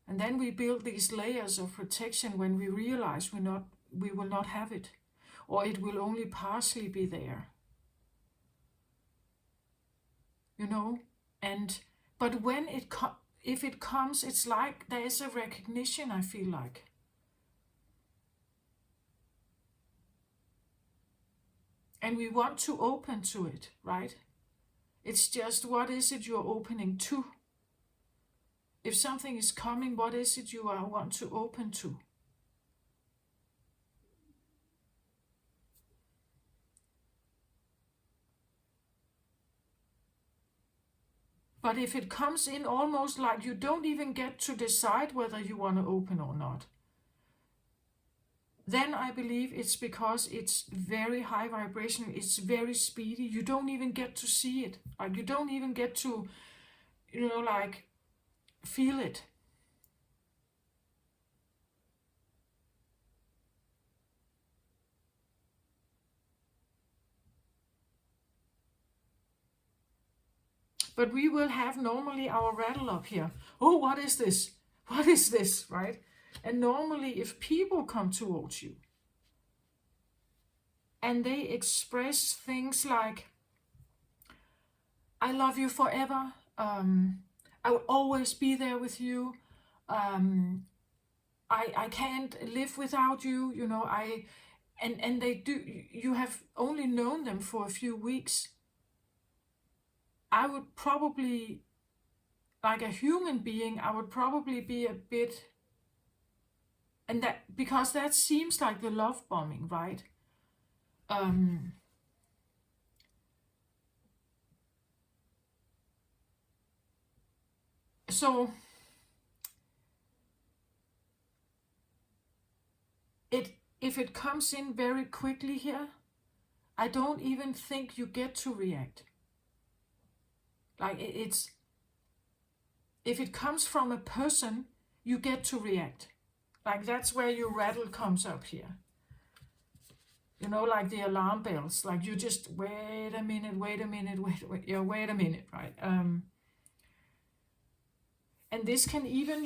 And then we build these layers of protection when we realize we will not have it, or it will only partially be there. But when if it comes, it's like there is a recognition, I feel like. And we want to open to it, right? It's just, what is it you're opening to? If something is coming, what is it you want to open to? But if it comes in almost like you don't even get to decide whether you want to open or not. then I believe it's because it's very high vibration, it's very speedy. You don't even get to see it. Like you don't even get to, like feel it. But we will have normally our rattle up here. Oh, what is this? What is this, right? And normally if people come towards you and they express things like, I love you forever, I will always be there with you, um, I can't live without you, and they do, you have only known them for a few weeks, I would probably, like a human being, I would probably be a bit, and that, because that seems like the love bombing, right? Um, so it if it comes in very quickly here, I don't even think you get to react. Like it's, if it comes from a person, you get to react. Like that's where your rattle comes up here. Like the alarm bells. Like you just wait a minute, wait a minute, wait a minute, right? And this can even,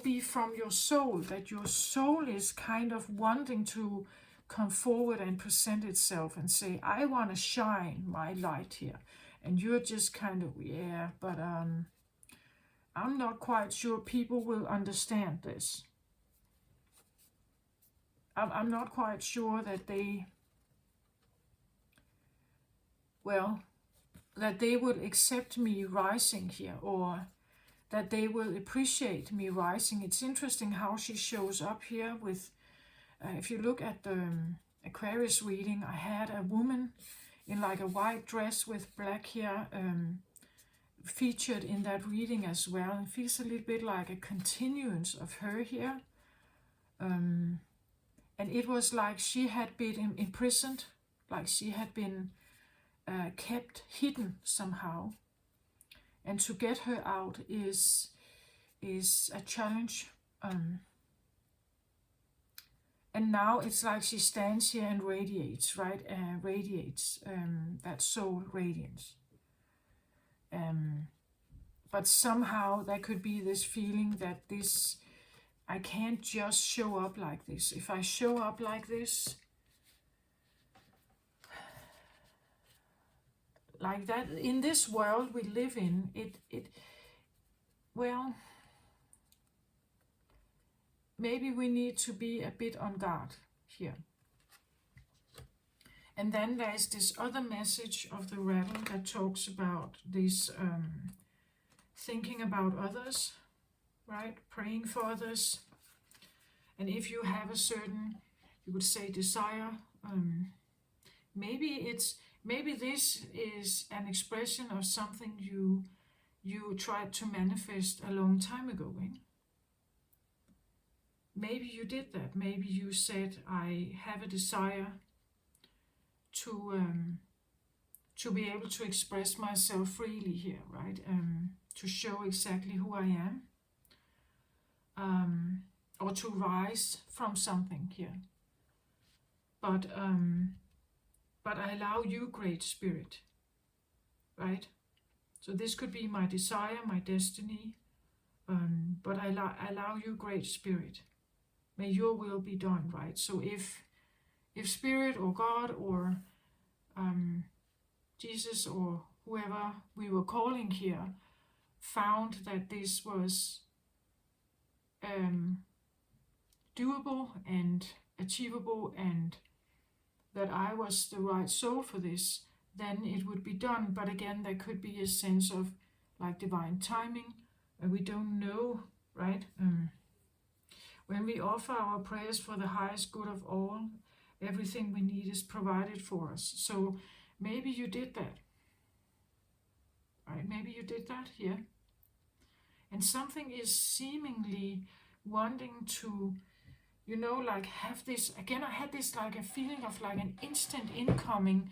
be from your soul, that your soul is kind of wanting to come forward and present itself and say, I want to shine my light here. And you're just kind of, yeah, but I'm not quite sure people will understand this. I'm not quite sure that they, that they will accept me rising here, or that they will appreciate me rising. It's interesting how she shows up here with, if you look at the Aquarius reading, I had a woman in like a white dress with black hair featured in that reading as well. It feels a little bit like a continuance of her here. And it was like she had been imprisoned, like she had been kept hidden somehow. And to get her out is a challenge. And now it's like she stands here and radiates, right? Radiates that soul radiance. But somehow there could be this feeling that this, I can't just show up like this. If I show up like this, like that, in this world we live in, well, maybe we need to be a bit on guard here. And then there's this other message of the rattle that talks about this thinking about others, right? Praying for others. And if you have a certain, you would say, desire, maybe this is an expression of something you tried to manifest a long time ago. Maybe you did that. Maybe you said, I have a desire to be able to express myself freely here, right? To show exactly who I am, or to rise from something here. But I allow you, Great Spirit, right? So this could be my desire, my destiny, but I allow you, Great Spirit. May your will be done, right? So if Spirit or God or Jesus or whoever we were calling here found that this was doable and achievable and that I was the right soul for this, then it would be done. But again, there could be a sense of like divine timing, and we don't know, right? When we offer our prayers for the highest good of all, everything we need is provided for us. So maybe you did that, right? Maybe you did that here. And something is seemingly wanting to you know, like have this, again, I had this like a feeling of like an instant incoming,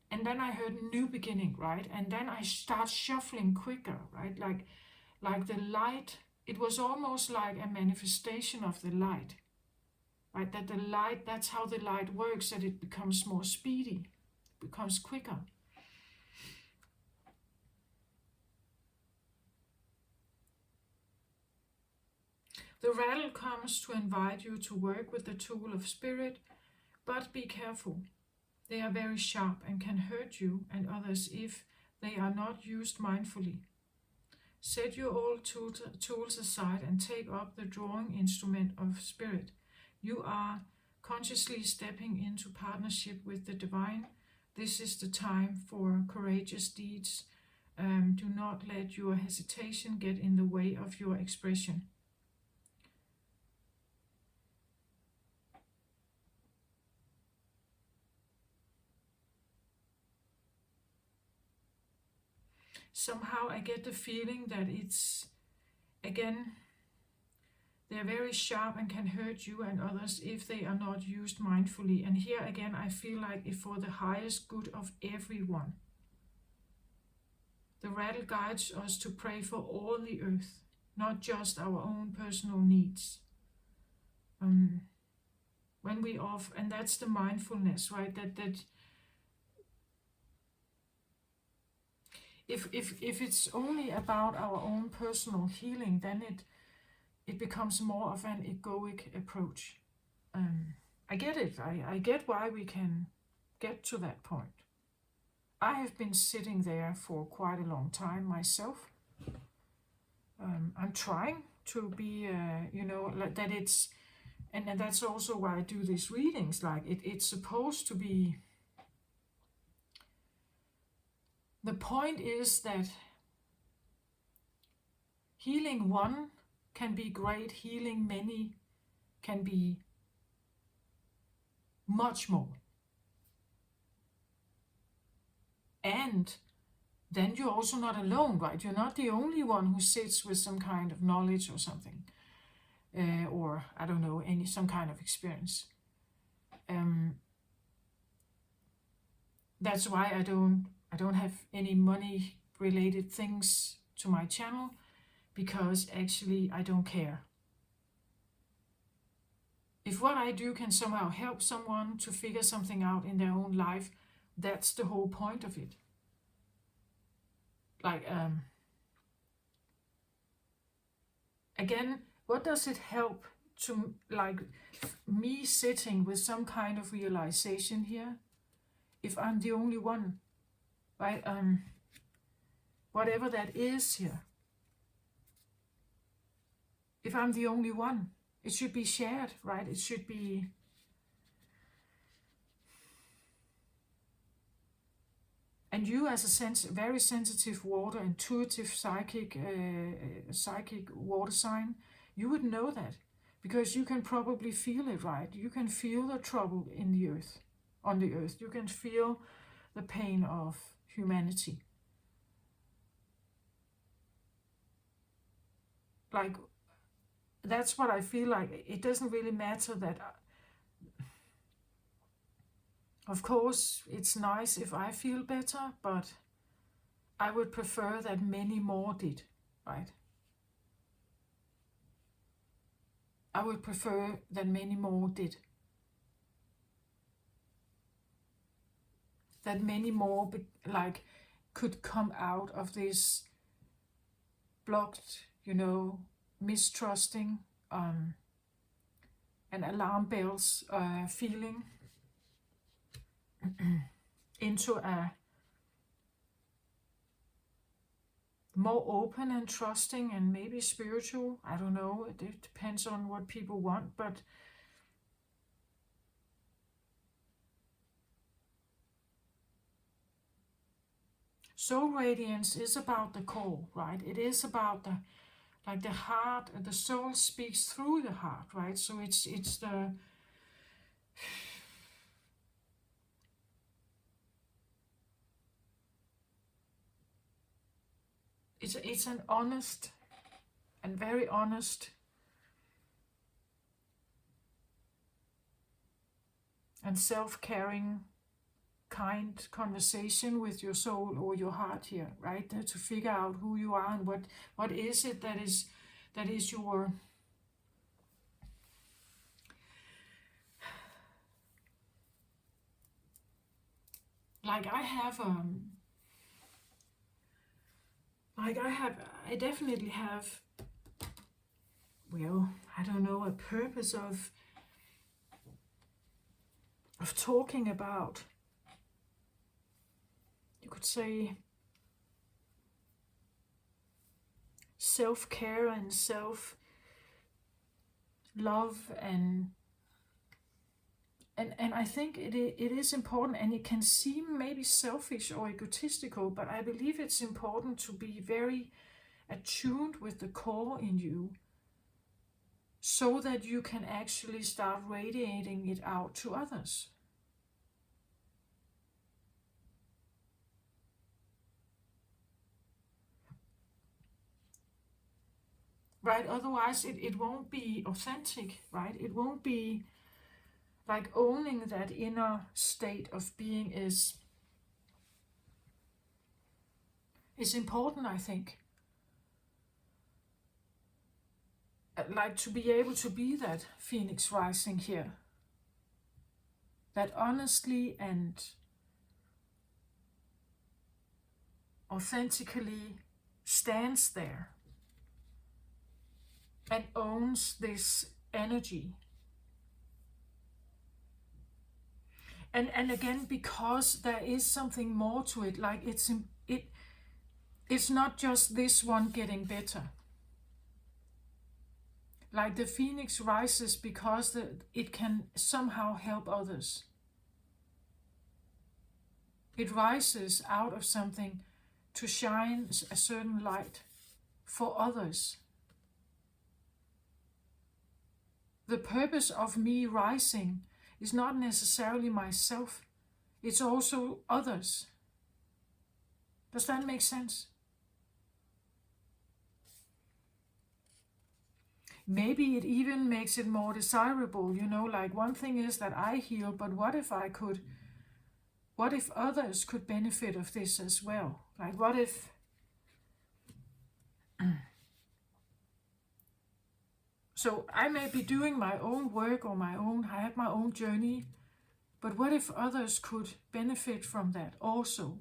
and then I heard new beginning, right? And then I start shuffling quicker, right? Like the light, it was almost like a manifestation of the light, right? That the light, that's how the light works, that it becomes more speedy, becomes quicker. The rattle comes to invite you to work with the tool of spirit, but be careful. They are very sharp and can hurt you and others if they are not used mindfully. Set your old tools aside and take up the drawing instrument of spirit. You are consciously stepping into partnership with the divine. This is the time for courageous deeds. Do not let your hesitation get in the way of your expression. Somehow I get the feeling that it's, again, they're very sharp and can hurt you and others if they are not used mindfully. And here again, I feel like it's for the highest good of everyone. The rattle guides us to pray for all the earth, not just our own personal needs. When we off, and that's the mindfulness, right? That if it's only about our own personal healing, then it becomes more of an egoic approach. I get it. I get why we can get to that point. I have been sitting there for quite a long time myself. I'm trying to be, you know, like that it's, and that's also why I do these readings. Like it's supposed to be, the point is that healing one can be great, healing many can be much more. And then you're also not alone, right? You're not the only one who sits with some kind of knowledge or something, or I don't know, some kind of experience. That's why I don't have any money related things to my channel, because actually I don't care. If what I do can somehow help someone to figure something out in their own life, that's the whole point of it. Like, again, what does it help to, like, me sitting with some kind of realization here, if I'm the only one, right? Whatever that is here. If I'm the only one, it should be shared, right? It should be, and you as a very sensitive water, intuitive, psychic water sign, you would know that, because you can probably feel it, right? You can feel the trouble in the earth, on the earth. You can feel the pain of humanity. Like, that's what I feel like. It doesn't really matter that, of course, it's nice if I feel better, but I would prefer that many more did, right? I would prefer that many more did. That many more like could come out of this blocked, you know, mistrusting, and alarm bells feeling into a more open and trusting and maybe spiritual. I don't know, it depends on what people want, but soul radiance is about the call, right? It is about the, like, the heart, the soul speaks through the heart, right? So it's the, it's an honest and very honest and self-caring, kind conversation with your soul or your heart here, right? To figure out who you are and what is it that is your, like I definitely have, well, I don't know, a purpose of talking about, you could say, self-care and self-love, and I think it is important, and it can seem maybe selfish or egotistical, but I believe it's important to be very attuned with the core in you, so that you can actually start radiating it out to others. Right? Otherwise it won't be authentic, right? It won't be like owning that inner state of being is important, I think. Like to be able to be that phoenix rising here, that honestly and authentically stands there and owns this energy. And again, because there is something more to it, like it's not just this one getting better. Like the phoenix rises because it can somehow help others. It rises out of something to shine a certain light for others. The purpose of me rising is not necessarily myself, it's also others. Does that make sense? Maybe it even makes it more desirable, like one thing is that I heal, but what if others could benefit of this as well? Like what if so I may be doing my own work or I have my own journey, but what if others could benefit from that also?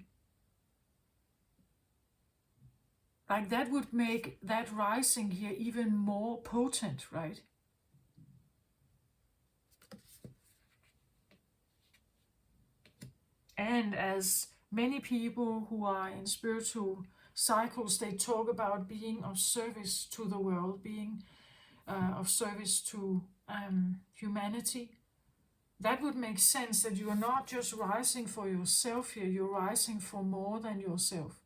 Like that would make that rising here even more potent, right? And as many people who are in spiritual cycles, they talk about being of service to the world, being of service to humanity. That would make sense, that you are not just rising for yourself here, you're rising for more than yourself.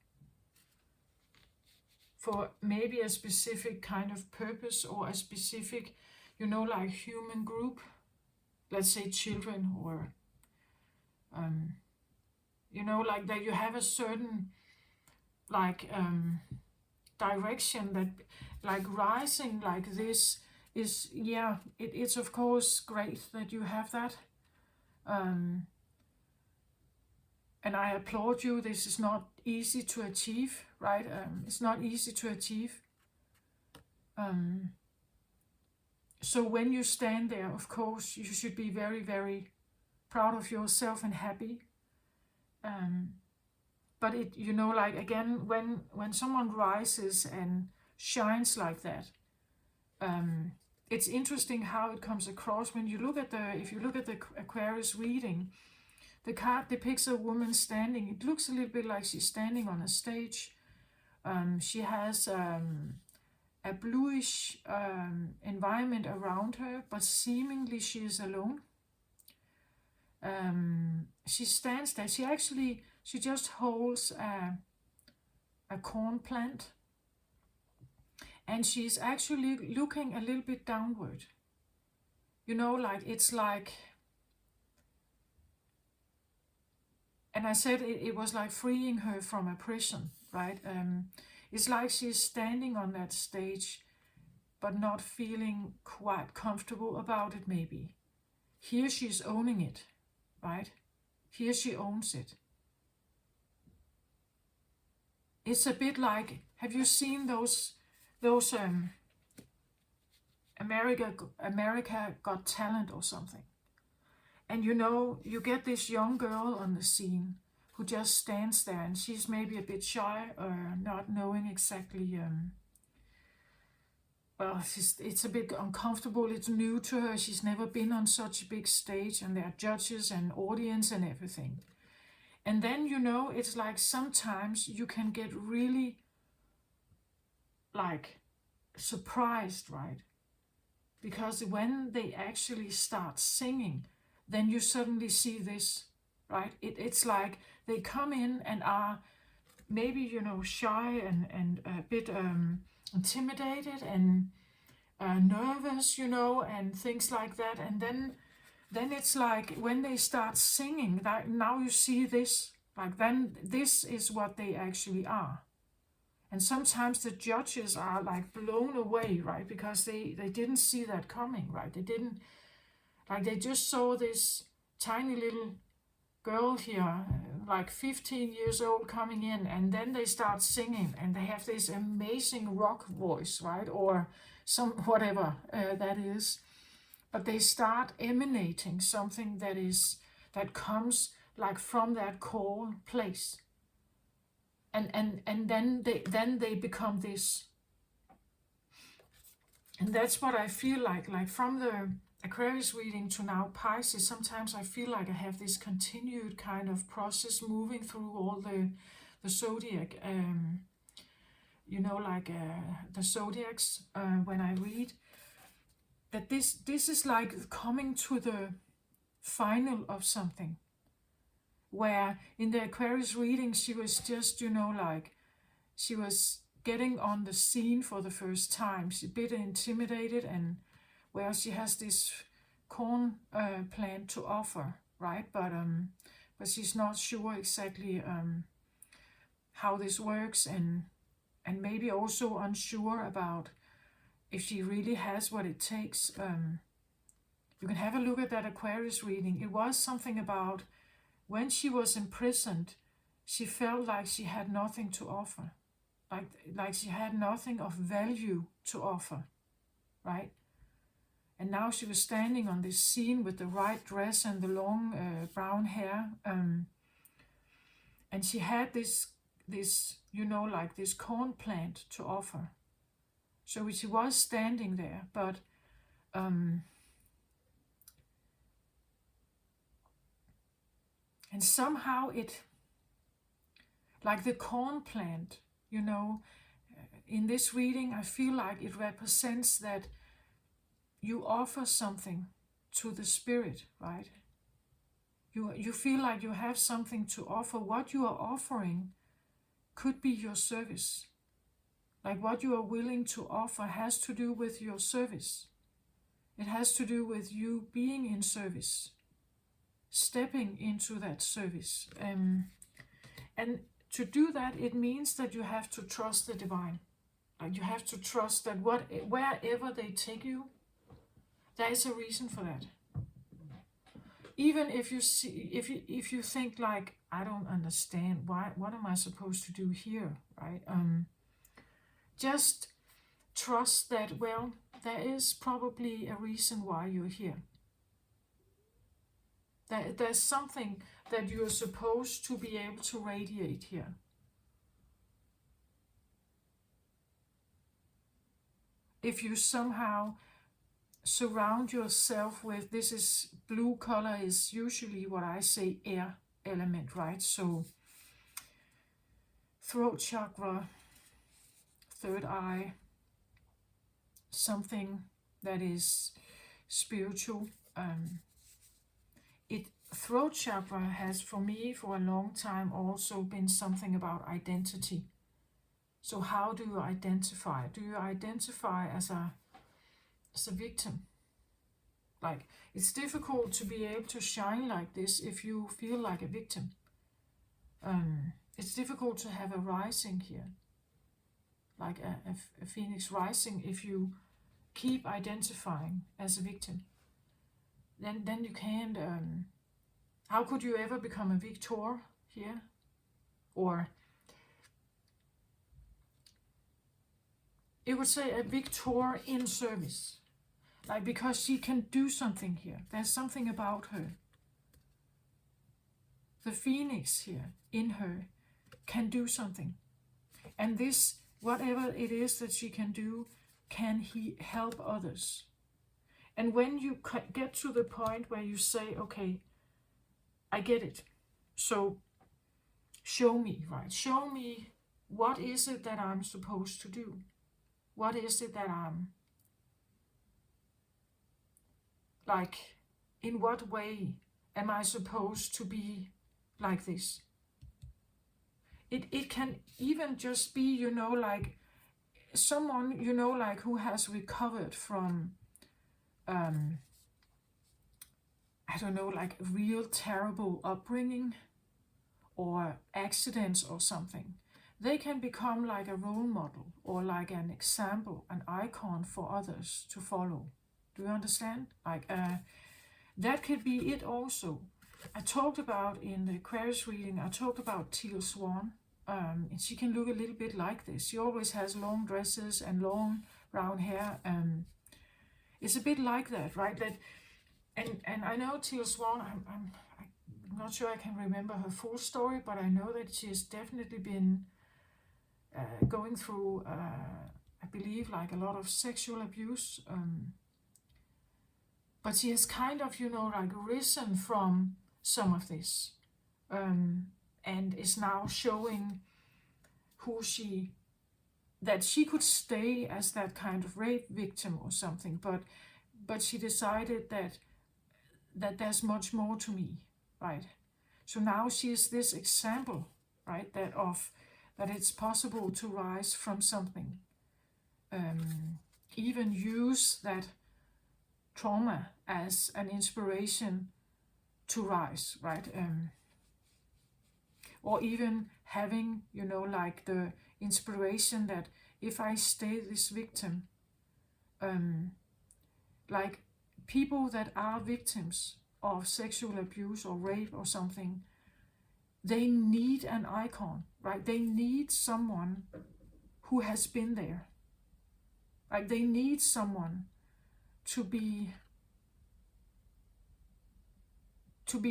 For maybe a specific kind of purpose or a specific, like human group, let's say children, or, like that you have a certain, like, direction that, like rising like this is, yeah, it's of course great that you have that. And I applaud you. This is not easy to achieve, right? It's not easy to achieve. So when you stand there, of course, you should be very, very proud of yourself and happy. But it, like again, when someone rises and shines like that, it's interesting how it comes across when you look at if you look at the Aquarius reading. The card depicts a woman standing. It looks a little bit like she's standing on a stage. She has a bluish environment around her, but seemingly she is alone. She stands there. She just holds a corn plant, and she's actually looking a little bit downward. Like it's like, and I said it was like freeing her from a prison, right? It's like she's standing on that stage, but not feeling quite comfortable about it maybe. Here she's owning it. right? Here she owns it. It's a bit like, have you seen those America Got Talent or something? And you get this young girl on the scene who just stands there, and she's maybe a bit shy or not knowing exactly, it's a bit uncomfortable, it's new to her, she's never been on such a big stage, and there are judges and audience and everything. And then, it's like sometimes you can get really, like, surprised, right? Because when they actually start singing, then you suddenly see this, right? It's like they come in and are maybe, shy and a bit intimidated and nervous, and things like that. And then it's like when they start singing, that now you see this, like then this is what they actually are. And sometimes the judges are like blown away, right? Because they didn't see that coming, right? They didn't, like they just saw this tiny little girl here, like 15 years old, coming in, and then they start singing, and they have this amazing rock voice, right? Or some whatever that is. But they start emanating something that comes like from that core place. And then they become this. And that's what I feel like from the Aquarius reading to now Pisces, sometimes I feel like I have this continued kind of process moving through all the zodiac, the zodiacs when I read, that this is like coming to the final of something, where in the Aquarius reading she was just, she was getting on the scene for the first time. She's a bit intimidated, and where she has this corn plant to offer, right? But she's not sure exactly how this works, and maybe also unsure about if she really has what it takes. You can have a look at that Aquarius reading. It was something about when she was imprisoned, she felt like she had nothing to offer, like she had nothing of value to offer, right? And now she was standing on this scene with the white dress and the long brown hair, and she had this like this corn plant to offer. So she was standing there, but and somehow it, like the corn plant, in this reading, I feel like it represents that you offer something to the spirit, right? You feel like you have something to offer. What you are offering could be your service. Like what you are willing to offer has to do with your service. It has to do with you being in service, stepping into that service. And to do that, it means that you have to trust the divine. Like you have to trust that wherever they take you, there is a reason for that. Even if you think like, I don't understand, what am I supposed to do here, right? Just trust that, well, there is probably a reason why you're here. There's something that you're supposed to be able to radiate here. If you somehow surround yourself with, this is blue color is usually what I say air element, right? So throat chakra, third eye, something that is spiritual. Throat chakra has, for me, for a long time also been something about identity. So how do you identify? Do you identify as a victim? Like, it's difficult to be able to shine like this if you feel like a victim. It's difficult to have a rising here, like a phoenix rising, if you keep identifying as a victim. Then you can't How could you ever become a victor here? Or it would say a victor in service. Like, because she can do something here. There's something about her. The phoenix here in her can do something. And this, whatever it is that she can do, can he help others? And when you get to the point where you say, okay, I get it. So show me, right? Show me, what is it that I'm supposed to do? What is it that I'm, like, in what way am I supposed to be like this? It can even just be, like someone, like who has recovered from, I don't know, like real terrible upbringing or accidents or something. They can become like a role model or like an example, an icon for others to follow. Do you understand? Like, that could be it also. I talked about in the Aquarius reading, I talked about Teal Swan. And she can look a little bit like this. She always has long dresses and long brown hair. It's a bit like that, right? That, and I know Teal Swan. I'm not sure I can remember her full story, but I know that she has definitely been going through, I believe, like a lot of sexual abuse. But she has kind of, like risen from some of this. And is now showing that she could stay as that kind of rape victim or something, but she decided that there's much more to me, right? So now she is this example, right, that it's possible to rise from something, even use that trauma as an inspiration to rise, right? Or even having, like the inspiration that if I stay this victim, like people that are victims of sexual abuse or rape or something, they need an icon, right? They need someone who has been there. Like, they need someone to be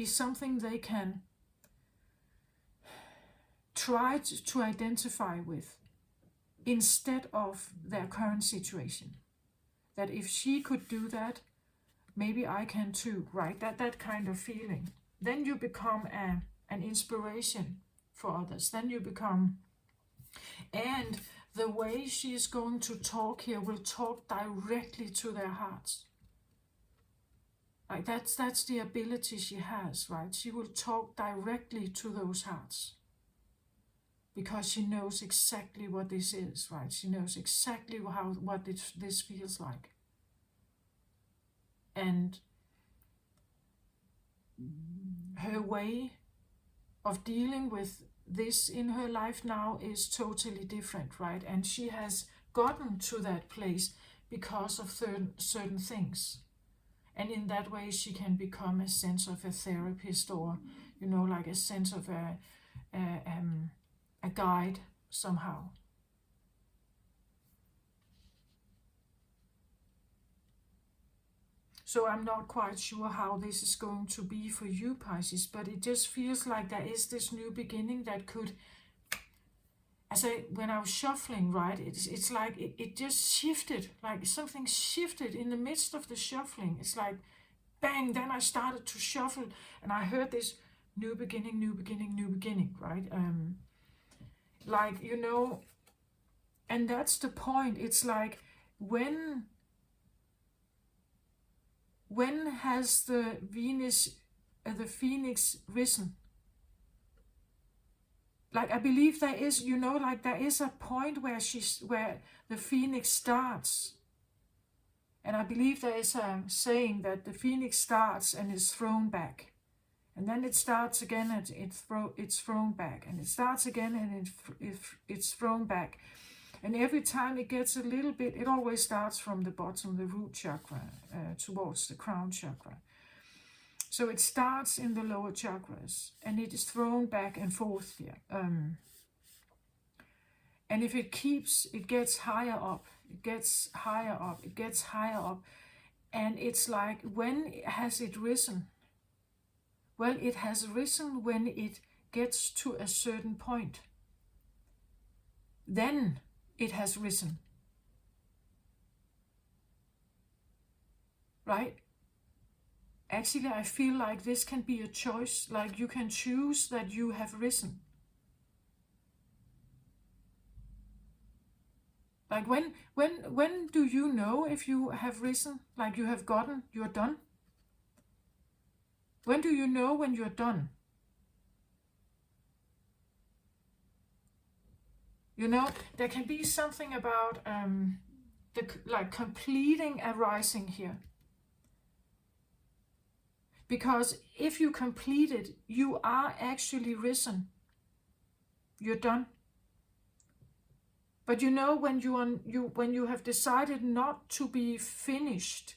something they can try to identify with instead of their current situation. That if she could do that, maybe I can too, right? That kind of feeling. Then you become an inspiration for others. Then you become, and the way she is going to talk here will talk directly to their hearts. Like, that's the ability she has, right? She will talk directly to those hearts. Because she knows exactly what this is, right? She knows exactly what this feels like. And her way of dealing with this in her life now is totally different, right? And she has gotten to that place because of certain things. And in that way, she can become a sense of a therapist, or, like a sense of a guide somehow. So I'm not quite sure how this is going to be for you, Pisces, but it just feels like there is this new beginning that could, when I was shuffling, right, it's like it just shifted, like something shifted in the midst of the shuffling. It's like, bang, then I started to shuffle and I heard this new beginning, new beginning, new beginning, right? Like, and that's the point. It's like, when has the the Phoenix risen? Like, I believe there is, like there is a point where the Phoenix starts. And I believe there is a saying that the Phoenix starts and is thrown back. And then it starts again and it's thrown back. And it starts again and it's thrown back. And every time it gets a little bit, it always starts from the bottom, the root chakra, towards the crown chakra. So it starts in the lower chakras and it is thrown back and forth here. And if it keeps, it gets higher up, it gets higher up, it gets higher up. And it's like, when has it risen? Well, it has risen when it gets to a certain point. Then it has risen. Right? Actually, I feel like this can be a choice. Like you can choose that you have risen. Like when do you know if you have risen? Like you have gotten, you're done? When do you know when you're done? You know, there can be something about like completing a rising here. Because if you complete it, you are actually risen. You're done. But you know, when you have decided not to be finished,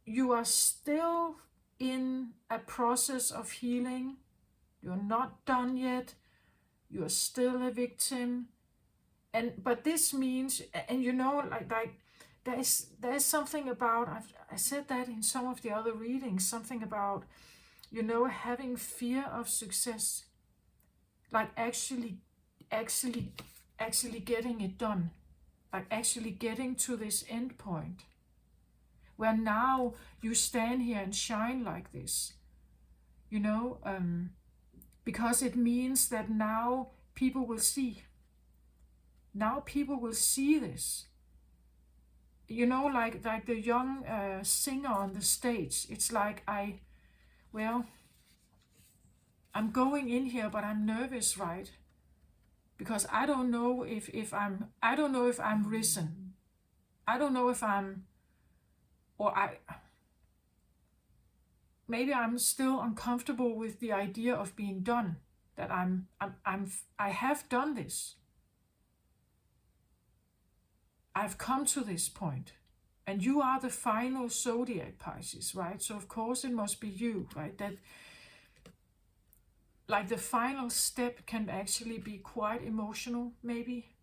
you are still in a process of healing. You're not done yet. You're still a victim. But this means, and you know, like there is something about, I said that in some of the other readings, something about, you know, having fear of success. Like actually getting it done, like actually getting to this end point where now you stand here and shine like this, you know, because it means that now people will see. Now people will see this. You know, like the young singer on the stage. It's like I'm going in here, but I'm nervous, right? Because I don't know if I'm risen. I don't know if maybe I'm still uncomfortable with the idea of being done. That I have done this. I've come to this point. And you are the final zodiac, Pisces, right? So of course it must be you, right? That like the final step can actually be quite emotional, maybe.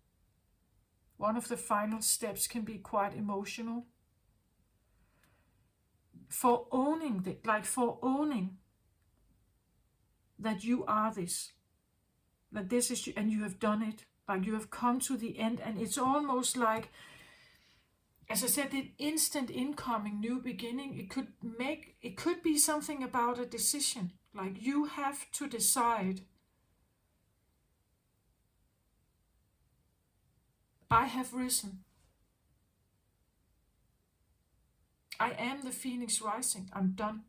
One of the final steps can be quite emotional. For owning that you are this. That this is you, and you have done it. Like you have come to the end, and it's almost like, as I said, the instant incoming new beginning. It could be something about a decision. Like you have to decide, I have risen. I am the phoenix rising. I'm done.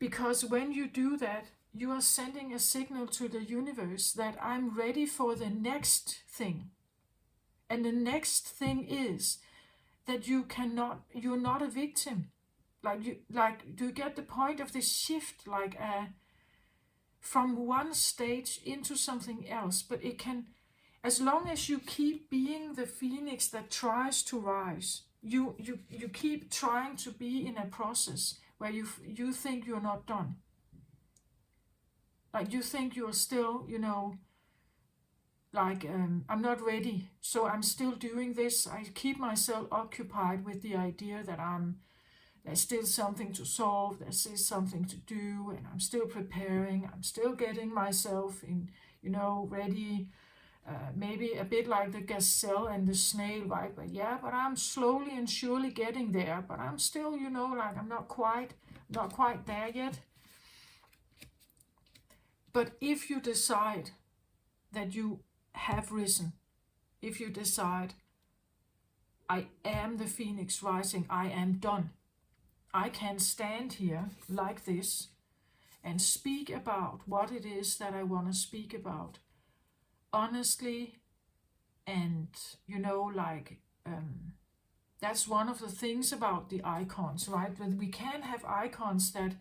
Because when you do that, you are sending a signal to the universe that I'm ready for the next thing. And the next thing is that you're not a victim. Do you get the point of this shift? Like from one stage into something else. But it can, as long as you keep being the phoenix that tries to rise, you keep trying to be in a process where you think you're not done. Like you think you're still, you know, like I'm not ready, so I'm still doing this. I keep myself occupied with the idea that there's still something to solve, there's still something to do, and I'm still preparing, I'm still getting myself in, you know, ready. Maybe a bit like the gazelle and the snail, right? But I'm slowly and surely getting there. But I'm still, you know, like I'm not quite there yet. But if you decide that you have risen, if you decide, I am the phoenix rising, I am done, I can stand here like this and speak about what it is that I want to speak about honestly. And you know, like that's one of the things about the icons, right? But we can't have icons that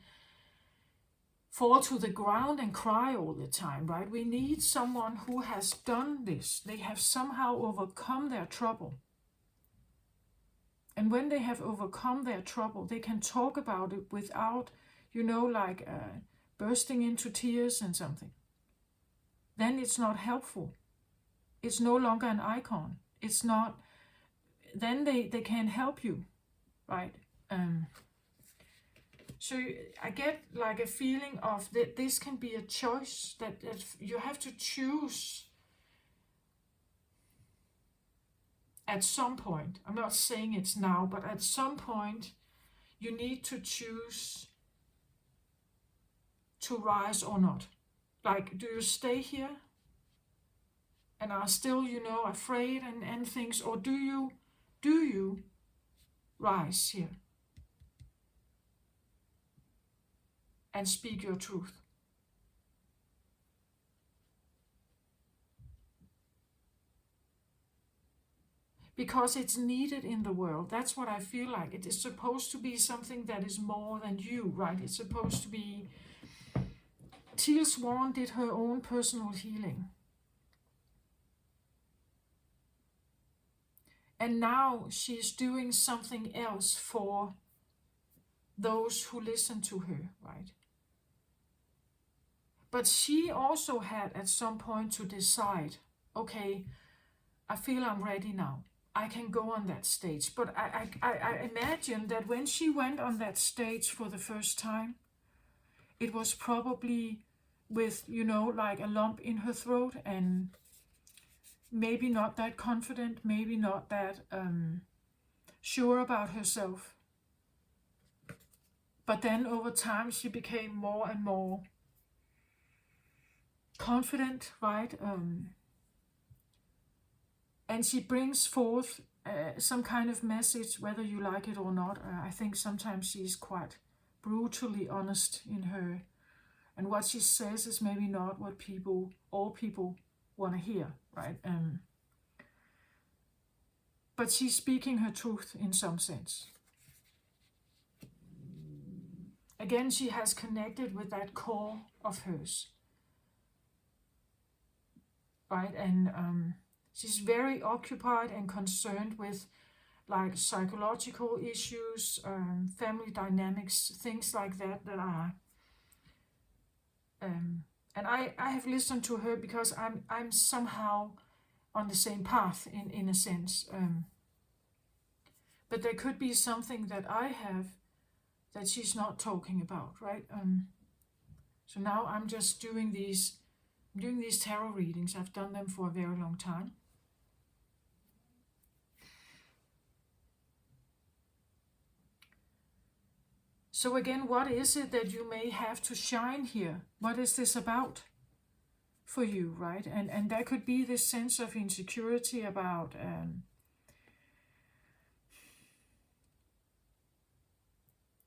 fall to the ground and cry all the time, right? We need someone who has done this. They have somehow overcome their trouble. And when they have overcome their trouble, they can talk about it without, you know, like bursting into tears and something. Then it's not helpful. It's no longer an icon. It's not, then they can't help you, right? So I get like a feeling of that this can be a choice, that you have to choose at some point. I'm not saying it's now, but at some point you need to choose to rise or not. Like, do you stay here and are still, you know, afraid and things, or do you rise here and speak your truth? Because it's needed in the world. That's what I feel like. It is supposed to be something that is more than you, right? It's supposed to be... Teal Swan did her own personal healing. And now she's doing something else for those who listen to her, right? But she also had at some point to decide, okay, I feel I'm ready now. I can go on that stage. But I imagine that when she went on that stage for the first time, it was probably with, you know, like a lump in her throat, and maybe not that confident, maybe not that sure about herself. But then over time she became more and more confident, right? And she brings forth some kind of message, whether you like it or not. I think sometimes she's quite brutally honest in her, and what she says is maybe not what all people want to hear, right? But she's speaking her truth in some sense. Again, she has connected with that core of hers, right? And she's very occupied and concerned with like psychological issues, family dynamics, things like that are... and I have listened to her because I'm somehow on the same path in a sense. But there could be something that I have that she's not talking about, right? So now I'm just doing these tarot readings. I've done them for a very long time. So again, what is it that you may have to shine here? What is this about for you, right? And there could be this sense of insecurity about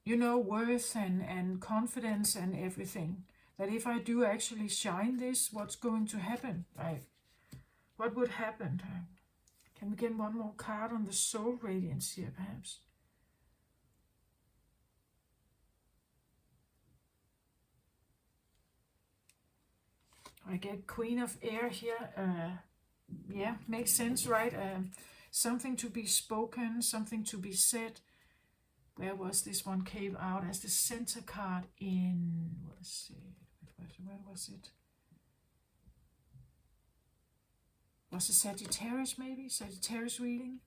you know, worth and confidence and everything. That if I do actually shine this, what's going to happen? Right? What would happen? Can we get one more card on the soul radiance here, perhaps? I get Queen of Air here. Yeah, makes sense, right? Something to be spoken, something to be said. Where was this one? Came out as the center card in, let's see, where was it? Was it Sagittarius, maybe? Sagittarius reading?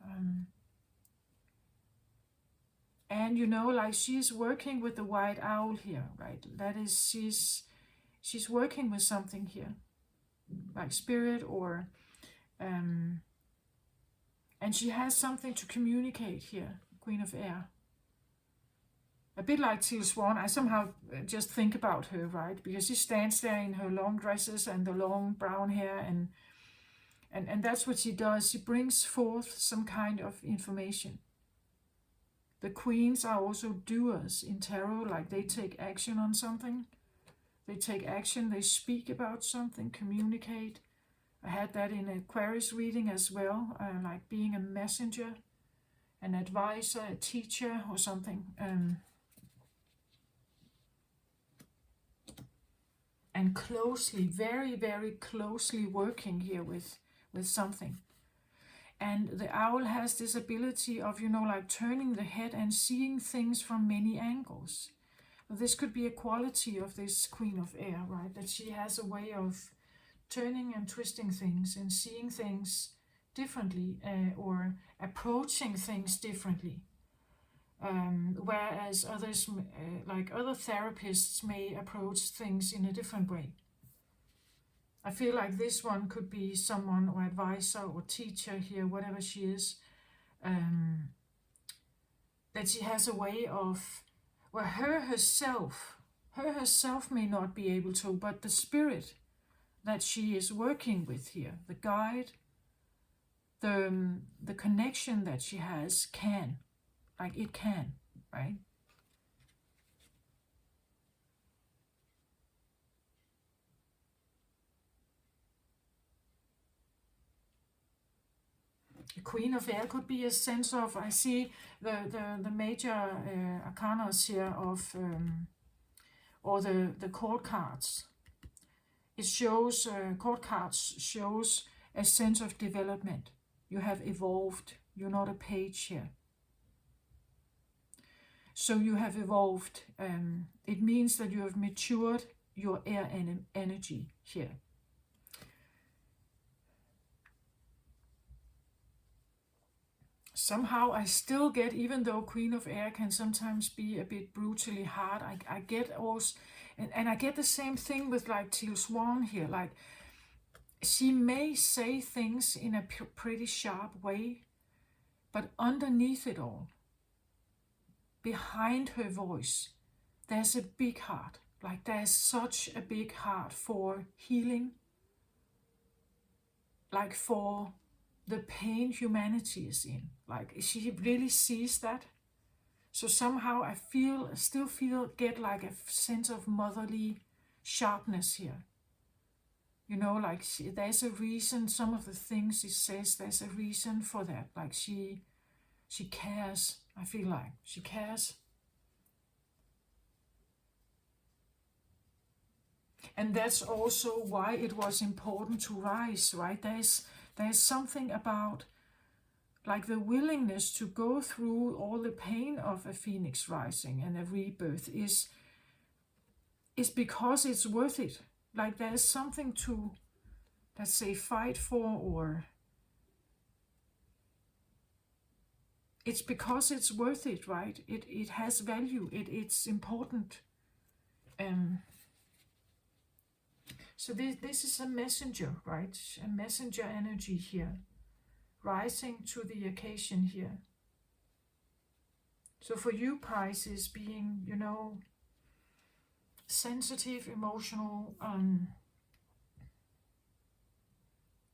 And you know, like she's working with the white owl here, right? That is, she's working with something here, like spirit or, and she has something to communicate here, Queen of Air. A bit like Teal Swan, I somehow just think about her, right? Because she stands there in her long dresses and the long brown hair, and that's what she does. She brings forth some kind of information. The queens are also doers in tarot, like they take action on something. They take action, they speak about something, communicate. I had that in Aquarius reading as well, like being a messenger, an advisor, a teacher or something. And closely, very, very closely working here with something. And the owl has this ability of, like turning the head and seeing things from many angles. But this could be a quality of this Queen of Air, right? That she has a way of turning and twisting things and seeing things differently, or approaching things differently. Whereas others, like other therapists, may approach things in a different way. I feel like this one could be someone or advisor or teacher here, whatever she is, that she has a way of, where her herself may not be able to, but the spirit that she is working with here, the guide, the connection that she has can, like it can, right? The Queen of Air could be a sense of, I see the major arcanas here of, or the court cards. It shows, court cards shows a sense of development. You have evolved. You're not a page here. So you have evolved. It means that you have matured your air energy here. Somehow I still get, even though Queen of Air can sometimes be a bit brutally hard, I get also, and I get the same thing with like Teal Swan here. Like, she may say things in a pretty sharp way, but underneath it all, behind her voice, there's a big heart. Like, there's such a big heart for healing, like for the pain humanity is in. Like, she really sees that. So somehow I get like a sense of motherly sharpness here. Like there's a reason, some of the things she says, there's a reason for that. Like she cares. I feel like she cares. And that's also why it was important to rise, right? There's something about like the willingness to go through all the pain of a phoenix rising and a rebirth is because it's worth it. Like there's something to, let's say, fight for, or it's because it's worth it, right? It has value. It's important. So this is a messenger, right? A messenger energy here, rising to the occasion here. So for you, Pisces, being, sensitive, emotional,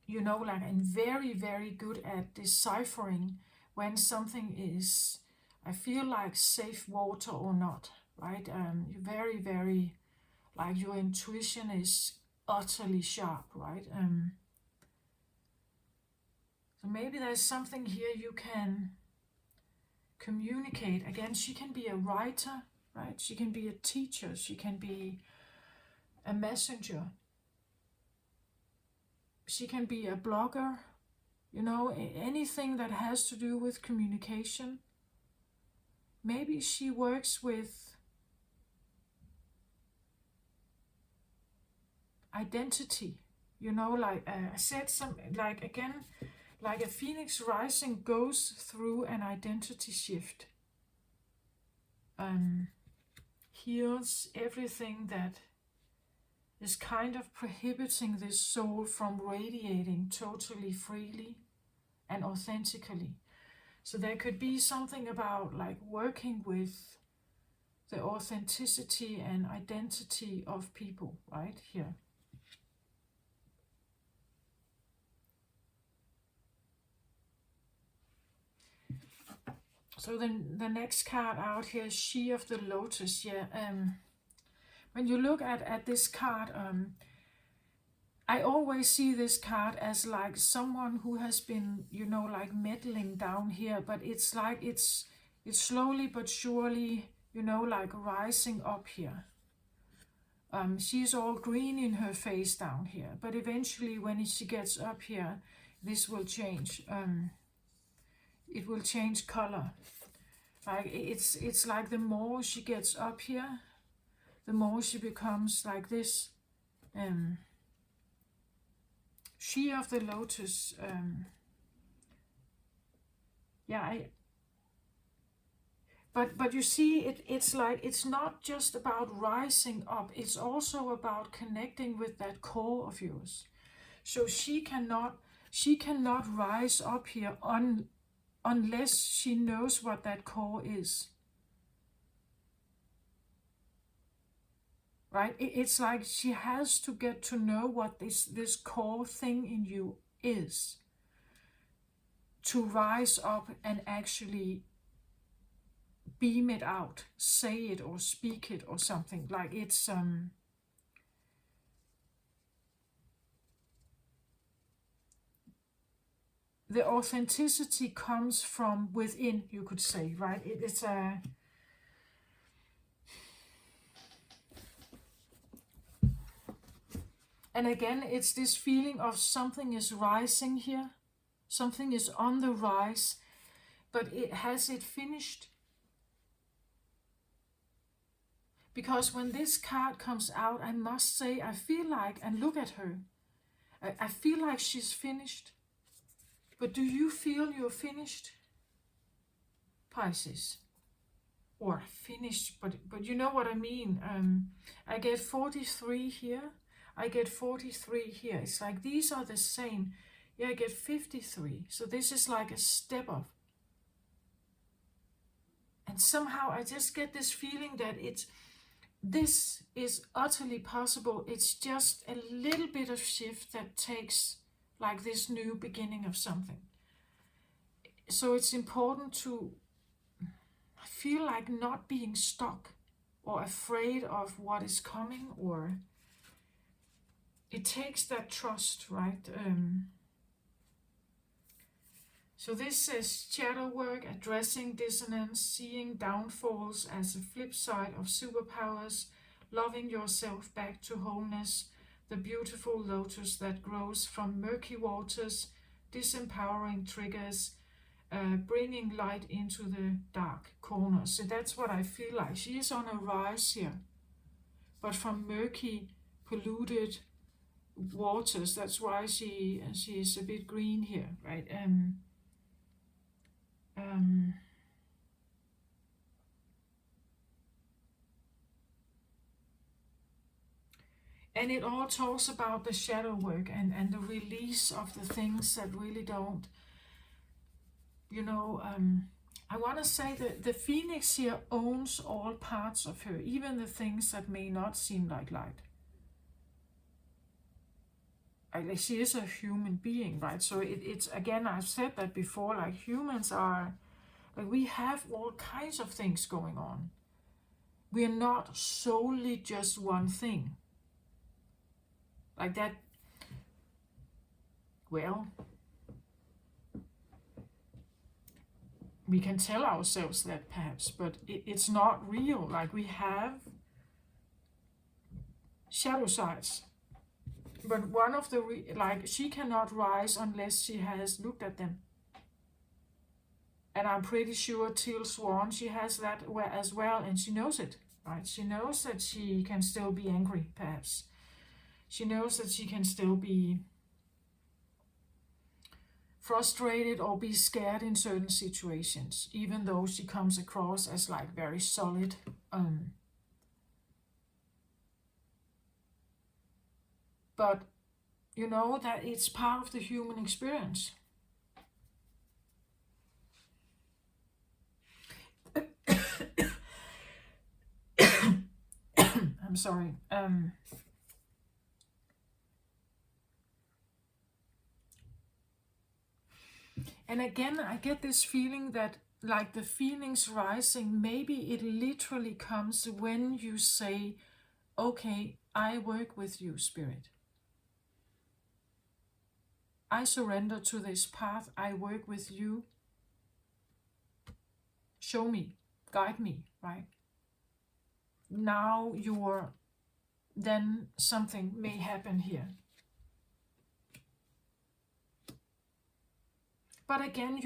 like, and very, very good at deciphering when something is, I feel like, safe water or not, right? You're very, very, like, your intuition is utterly sharp, right? So maybe there's something here you can communicate. Again, she can be a writer, right? She can be a teacher. She can be a messenger. She can be a blogger, anything that has to do with communication. Maybe she works with identity, like I said, like again, like a phoenix rising goes through an identity shift. Heals everything that is kind of prohibiting this soul from radiating totally freely and authentically. So there could be something about like working with the authenticity and identity of people right here. So then the next card out here is She of the Lotus. Yeah. When you look at this card, I always see this card as like someone who has been, like meddling down here, but it's like it's slowly but surely, like rising up here. She's all green in her face down here, but eventually when she gets up here, this will change. it will change color. Like it's like the more she gets up here, the more she becomes like this. She of the Lotus. Yeah, but you see, it's like it's not just about rising up. It's also about connecting with that core of yours. So she cannot rise up here unless she knows what that core is. Right? It's like she has to get to know what this core thing in you is, to rise up and actually beam it out, say it or speak it or something. Like it's the authenticity comes from within, you could say, right? It's a and again, it's this feeling of something is rising here, something is on the rise, but has it finished? Because when this card comes out, I must say, I feel like, and look at her, I feel like she's finished. But do you feel you're finished, Pisces? Or finished, but you know what I mean. I get 43 here. I get 43 here. It's like these are the same. Yeah, I get 53. So this is like a step up. And somehow I just get this feeling that this is utterly possible. It's just a little bit of shift that takes like this new beginning of something. So it's important to feel like not being stuck or afraid of what is coming, or it takes that trust, right? So this says shadow work, addressing dissonance, seeing downfalls as a flip side of superpowers, loving yourself back to wholeness, the beautiful lotus that grows from murky waters, disempowering triggers, bringing light into the dark corners. So that's what I feel like. She is on a rise here, but from murky, polluted waters. That's why she is a bit green here, right? And it all talks about the shadow work and the release of the things that really don't, I want to say that the Phoenix here owns all parts of her, even the things that may not seem like light. She is a human being, right? So it's, again, I've said that before, like humans are, like we have all kinds of things going on. We are not solely just one thing. Like that, well, we can tell ourselves that perhaps, but it's not real. Like we have shadow sides. But one of the, like she cannot rise unless she has looked at them. And I'm pretty sure Teal Swan, she has that as well, and she knows it, right? She knows that she can still be angry, perhaps. She knows that she can still be frustrated or be scared in certain situations, even though she comes across as like very solid. But you know that it's part of the human experience. I'm sorry. And again, I get this feeling that like the Phoenix rising, maybe it literally comes when you say, okay, I work with you, Spirit. I surrender to this path. I work with you. Show me, guide me, right? Now then something may happen here. But again,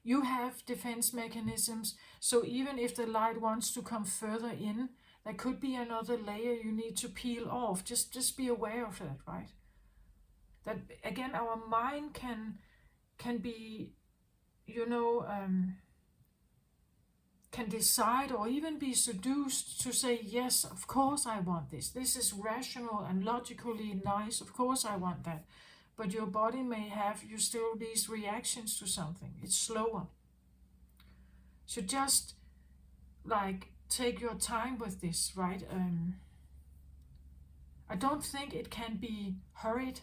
you have defense mechanisms, so even if the light wants to come further in, there could be another layer you need to peel off. Just be aware of that, right? That again, our mind can be, you know, can decide or even be seduced to say, yes, of course I want this. This is rational and logically nice. Of course I want that. But your body may have you still these reactions to something. It's slower. So just like take your time with this, right? I don't think it can be hurried.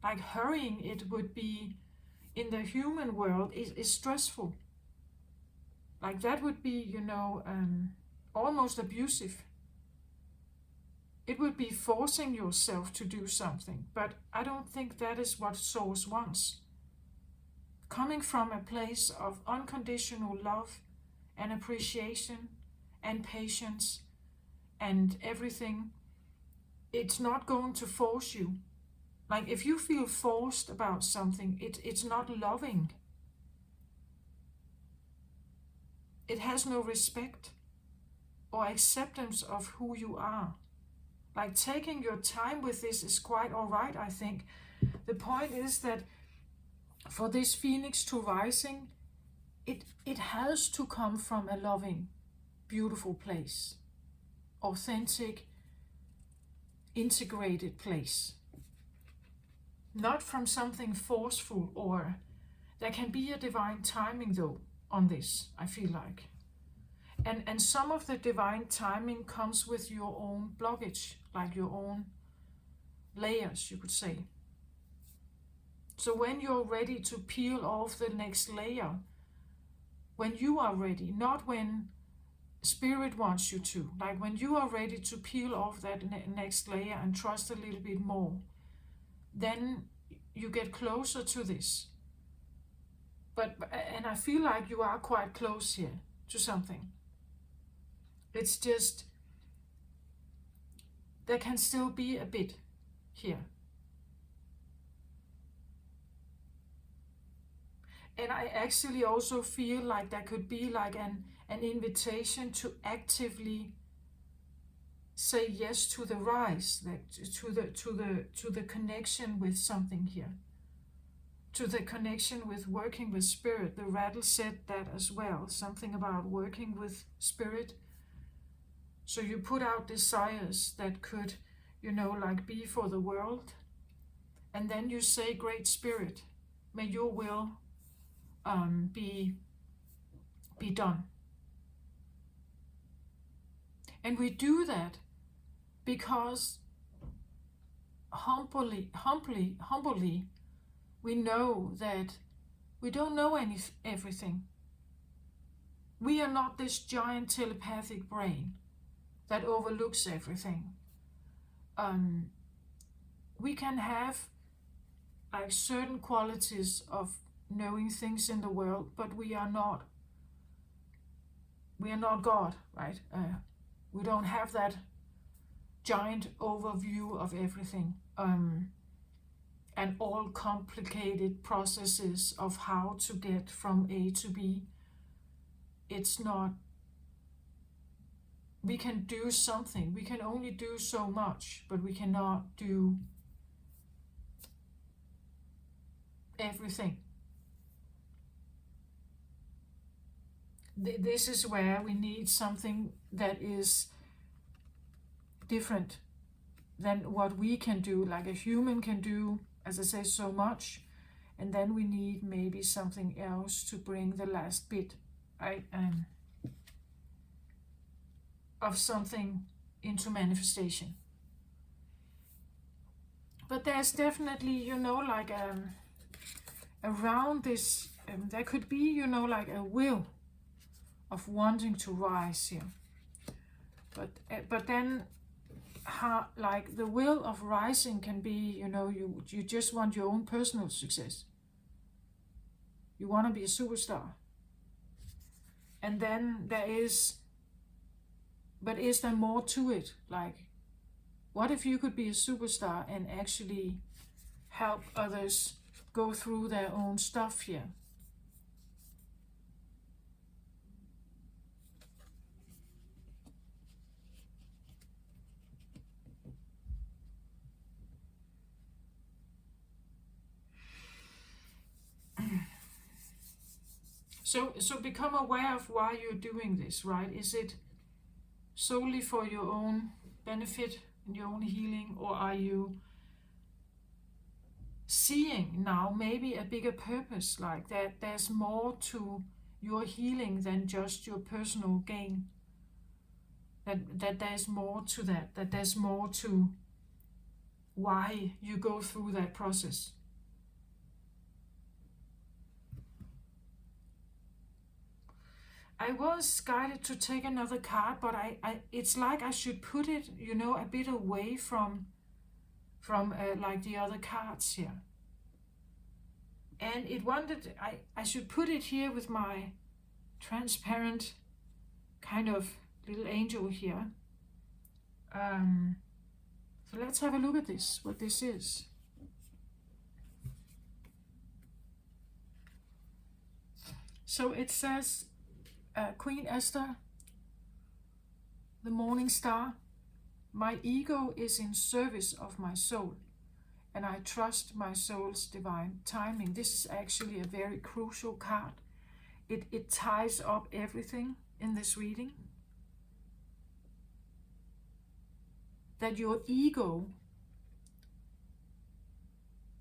Like hurrying it would be in the human world is stressful. Like that would be, you know, almost abusive. It would be forcing yourself to do something, but I don't think that is what Source wants. Coming from a place of unconditional love and appreciation and patience and everything, it's not going to force you. Like if you feel forced about something, it's not loving. It has no respect or acceptance of who you are. Like taking your time with this is quite all right, I think. The point is that for this Phoenix to rising, it has to come from a loving, beautiful place. Authentic, integrated place. Not from something forceful, or there can be a divine timing though on this, I feel like. And some of the divine timing comes with your own blockage, like your own layers, you could say. So when you're ready to peel off the next layer, when you are ready, not when Spirit wants you to, like when you are ready to peel off that next layer and trust a little bit more, then you get closer to this. And I feel like you are quite close here to something. It's just, there can still be a bit here. And I actually also feel like there could be like an invitation to actively say yes to the rise, like to the connection with something here, to the connection with working with Spirit. The rattle said that as well, something about working with Spirit. So you put out desires that could, you know, like be for the world. And then you say, Great Spirit, may your will be done. And we do that because humbly, we know that we don't know everything. We are not this giant telepathic brain that overlooks everything. We can have like certain qualities of knowing things in the world, but we are not God, right? We don't have that giant overview of everything, and all complicated processes of how to get from A to B. It's not. We can do something. We can only do so much, but we cannot do everything. This is where we need something that is different than what we can do. Like a human can do, as I say, so much, and then we need maybe something else to bring the last bit, right? Of something into manifestation. But there's definitely, you know, like around this, there could be, you know, like a will of wanting to rise here. But then, how, like the will of rising can be, you know, you just want your own personal success. You want to be a superstar. And then there is, but is there more to it? Like, what if you could be a superstar and actually help others go through their own stuff here? So become aware of why you're doing this, right? Is it solely for your own benefit and your own healing, or are you seeing now maybe a bigger purpose, like that there's more to your healing than just your personal gain? That there's more to that there's more to why you go through that process. I was guided to take another card, but I it's like I should put it, a bit away from like the other cards here. And it wanted, I should put it here with my transparent kind of little angel here. So let's have a look at this, what this is. So it says, Queen Esther, the morning star, my ego is in service of my soul, and I trust my soul's divine timing. This is actually a very crucial card. It ties up everything in this reading. That your ego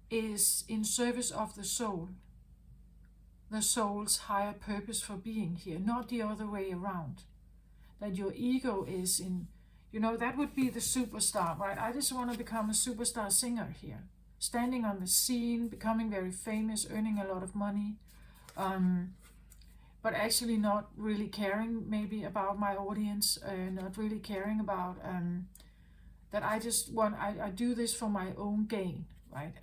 is in service of the soul's higher purpose for being here, not the other way around. That your ego is in, that would be the superstar, right? I just want to become a superstar singer here, standing on the scene, becoming very famous, earning a lot of money, but actually not really caring maybe about my audience, not really caring about that I just want, I do this for my own gain, right?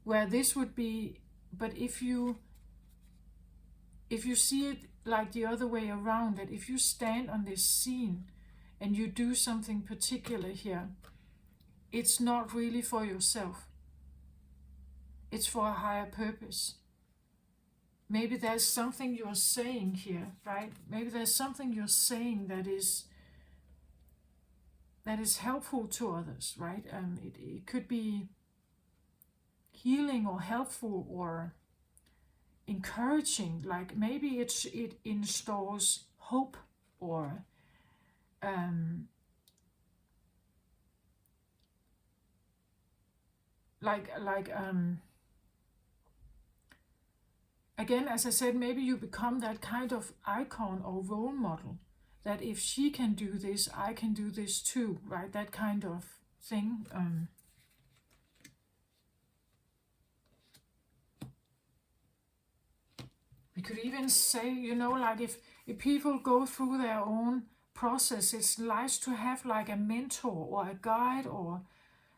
Where this would be, but if you see it like the other way around, that if you stand on this scene and you do something particular here, it's not really for yourself. It's for a higher purpose. Maybe there's something you're saying here, right? Maybe there's something you're saying that is helpful to others, right? It could be healing or helpful or encouraging, like maybe it installs hope, or again, as I said, maybe you become that kind of icon or role model, that if she can do this, I can do this too, right? That kind of thing. We could even say, like if people go through their own process, it's nice to have like a mentor or a guide or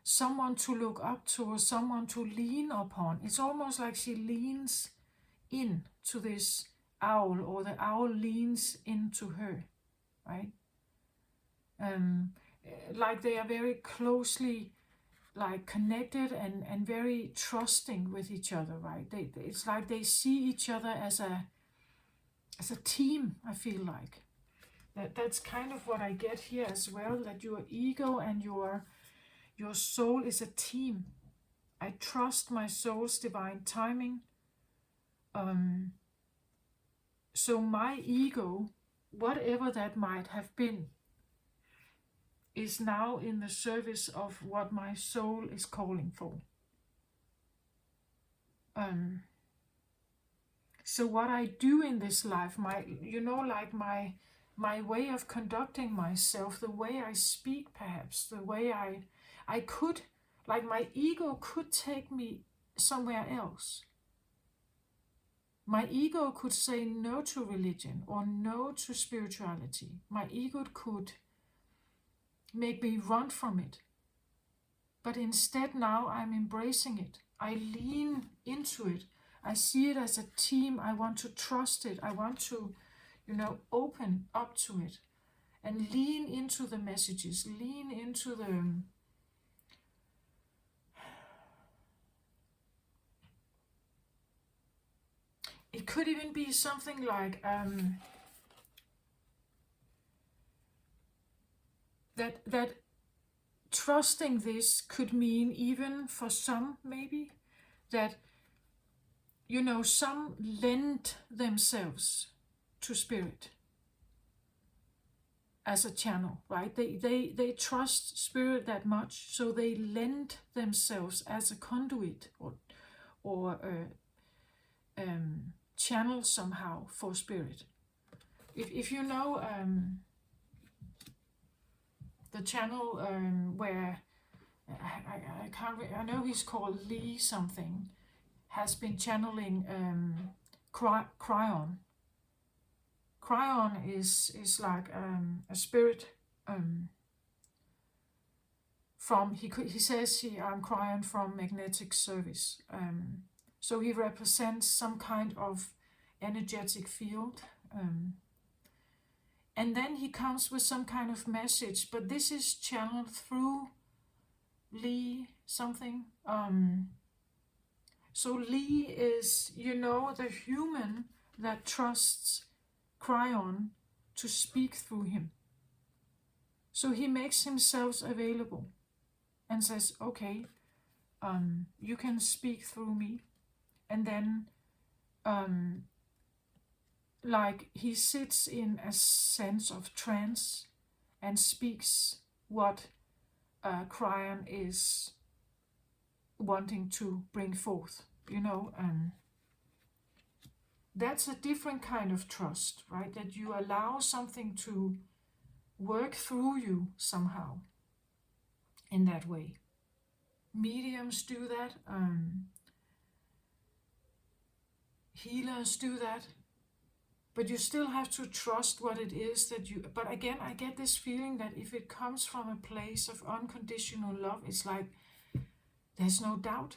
someone to look up to or someone to lean upon. It's almost like she leans in to this owl, or the owl leans into her, right? Like they are very closely like connected and very trusting with each other, right? It's like they see each other as a team. I feel like that's kind of what I get here as well, that your ego and your soul is a team. I trust my soul's divine timing. So my ego, whatever that might have been, is now in the service of what my soul is calling for. So what I do in this life, my way of conducting myself, the way I speak, perhaps the way I could, like my ego could take me somewhere else. My ego could say no to religion or no to spirituality. My ego could make me run from it. But instead now I'm embracing it. I lean into it. I see it as a team. I want to trust it. I want to, open up to it and lean into the messages, lean into the it could even be something like that trusting this could mean, even for some maybe, that you know, some lend themselves to spirit as a channel, right? They trust spirit that much, so they lend themselves as a conduit or channel somehow for spirit. If you know the channel where I can't. I know he's called Lee something. Has been channeling Cryon. Cryon is like a spirit from he says I'm Cryon from magnetic service. So he represents some kind of energetic field. And then he comes with some kind of message, but this is channeled through Lee something. So Lee is, you know, the human that trusts Cryon to speak through him. So he makes himself available and says, okay, you can speak through me. And then like he sits in a sense of trance and speaks what Cryon is wanting to bring forth, you know. That's a different kind of trust, right? That you allow something to work through you somehow in that way. Mediums do that. Healers do that. But you still have to trust what it is that you... But again, I get this feeling that if it comes from a place of unconditional love, it's like there's no doubt.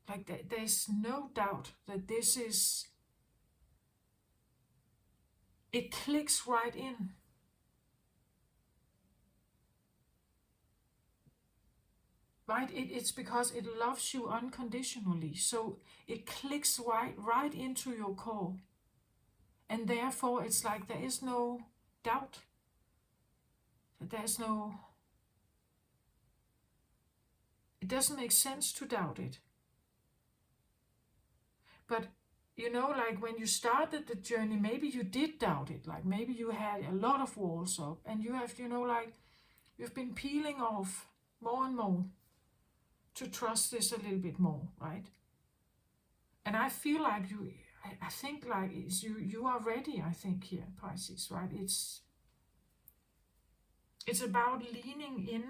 Like there's no doubt that this is... It clicks right in. Right? It's because it loves you unconditionally. So it clicks right into your core. And therefore, it's like there is no doubt. There's no... It doesn't make sense to doubt it. But, you know, like when you started the journey, maybe you did doubt it. Like maybe you had a lot of walls up. And you have, you know, like you've been peeling off more and more to trust this a little bit more, right? And I feel like I think like you are ready, I think, here, Pisces, right? It's about leaning in.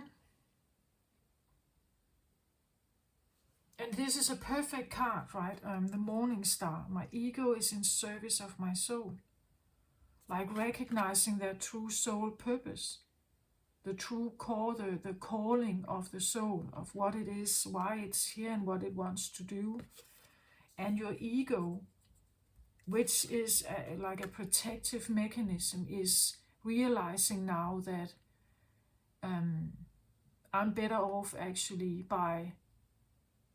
And this is a perfect card, right? The Morning Star. My ego is in service of my soul. Like recognizing their true soul purpose. The true core, the calling of the soul, of what it is, why it's here and what it wants to do. And your ego, which is like a protective mechanism, is realizing now that I'm better off actually by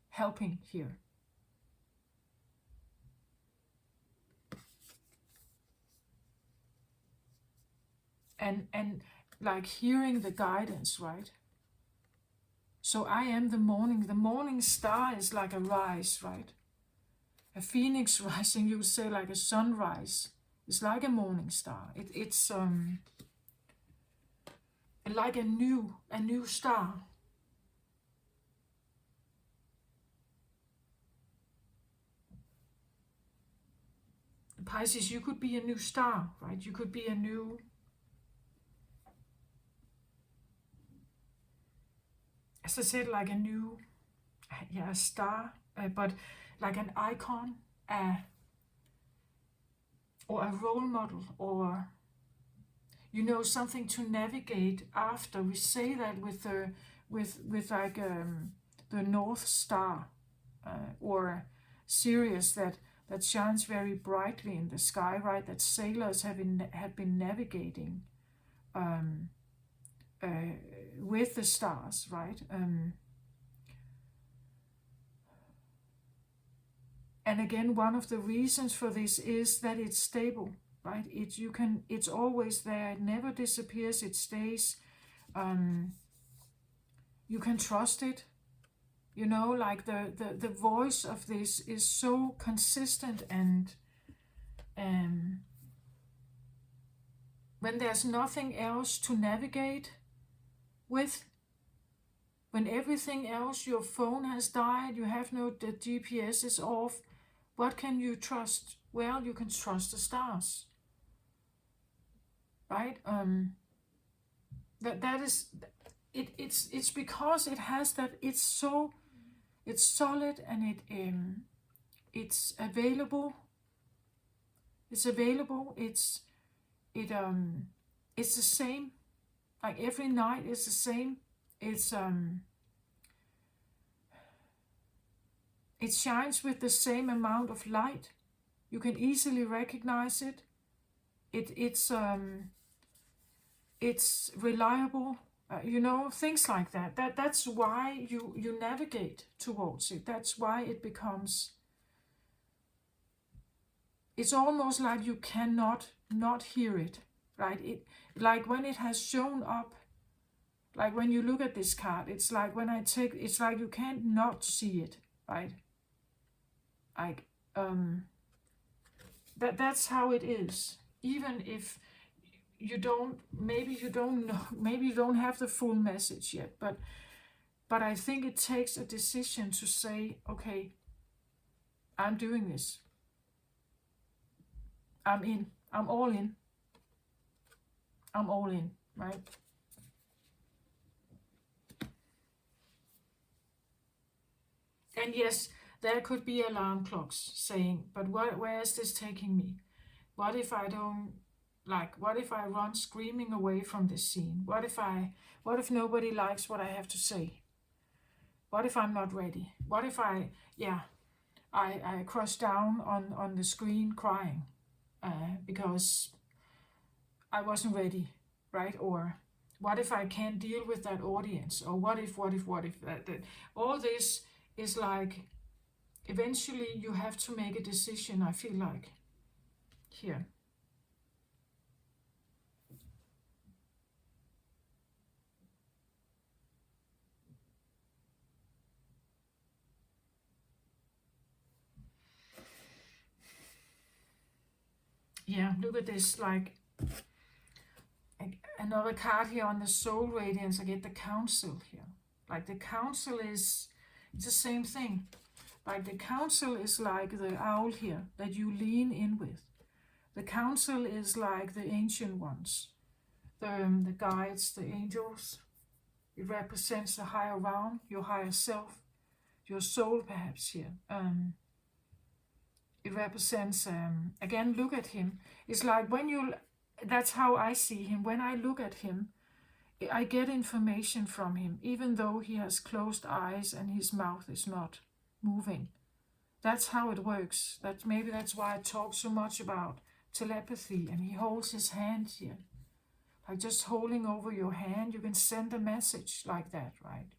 helping here. And like hearing the guidance, right? So I am the morning. The morning star is like a rise, right? A phoenix rising, you would say, like a sunrise. It's like a morning star. It's like a new star. Pisces, you could be a new star, right? You could be a new... As I said, like a new... Yeah, a star, but like an icon, or a role model, or... You know, something to navigate after. We say that with like the North Star, or Sirius that shines very brightly in the sky, right? That sailors have been navigating with the stars, right? And again, one of the reasons for this is that it's stable, right? It's always there. It never disappears. It stays. You can trust it. You know, like the voice of this is so consistent, and when there's nothing else to navigate with, when everything else, your phone has died, you have the GPS is off, what can you trust? Well, you can trust the stars, right? That is it. It's because it has that. It's solid, and it's available. It's available. It's the same. Like every night is the same. It shines with the same amount of light. You can easily recognize it. It's reliable. You know, things like that. That's why you navigate towards it. That's why it becomes. It's almost like you cannot not hear it, right? Like when it has shown up. Like when you look at this card, it's like it's like you can't not see it, right? Like that's how it is. Even if you don't, maybe you don't know, maybe you don't have the full message yet, but I think it takes a decision to say, okay, I'm doing this. I'm in. I'm all in. I'm all in, right? And yes, there could be alarm clocks saying, but where is this taking me? What if I don't, like, what if I run screaming away from this scene? What if nobody likes what I have to say? What if I'm not ready? What if I crush down on the screen crying because I wasn't ready, right? Or what if I can't deal with that audience? Or what if that all this is like, eventually you have to make a decision, I feel like, here. Yeah, look at this, like another card here on the soul radiance. I get the council here. Like the council it's the same thing. Like the council is like the owl here that you lean in with. The council is like the ancient ones, the guides, the angels. It represents the higher realm, your higher self, your soul perhaps here. It represents, again, look at him. It's like that's how I see him. When I look at him, I get information from him, even though he has closed eyes and his mouth is not moving. That's how it works. Maybe that's why I talk so much about telepathy, and he holds his hand here. Like just holding over your hand, you can send a message like that, right?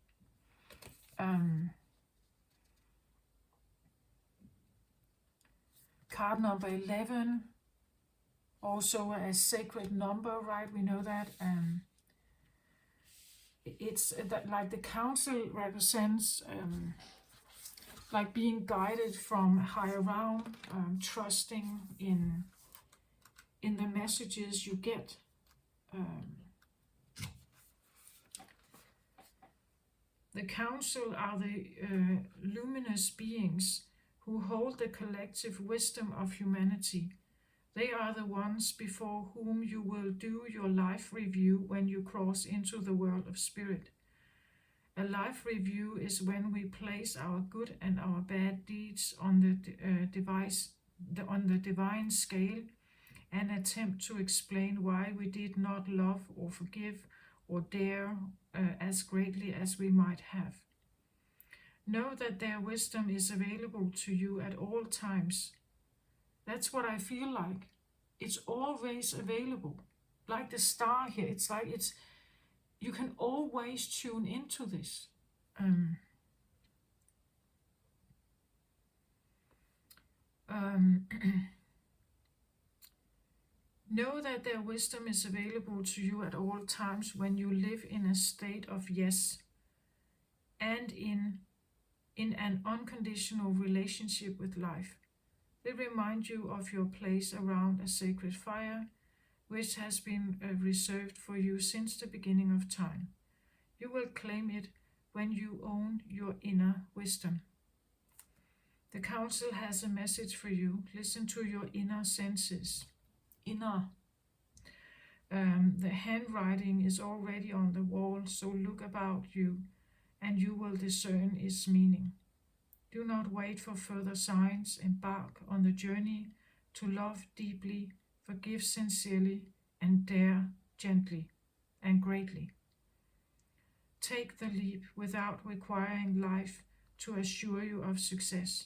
Card number 11, also a sacred number, right? We know that. It's that, like the council represents like being guided from higher realm, trusting in the messages you get. The council are the luminous beings who hold the collective wisdom of humanity. They are the ones before whom you will do your life review when you cross into the world of spirit. A life review is when we place our good and our bad deeds on the divine scale and attempt to explain why we did not love or forgive or dare as greatly as we might have. Know that their wisdom is available to you at all times. That's what I feel like. It's always available. Like the star here, it's like you can always tune into this. Know that their wisdom is available to you at all times when you live in a state of yes and in in an unconditional relationship with life. They remind you of your place around a sacred fire, which has been reserved for you since the beginning of time. You will claim it when you own your inner wisdom. The council has a message for you. Listen to your inner senses. The handwriting is already on the wall, so look about you and you will discern its meaning. Do not wait for further signs. Embark on the journey to love deeply, forgive sincerely, and dare gently and greatly. Take the leap without requiring life to assure you of success.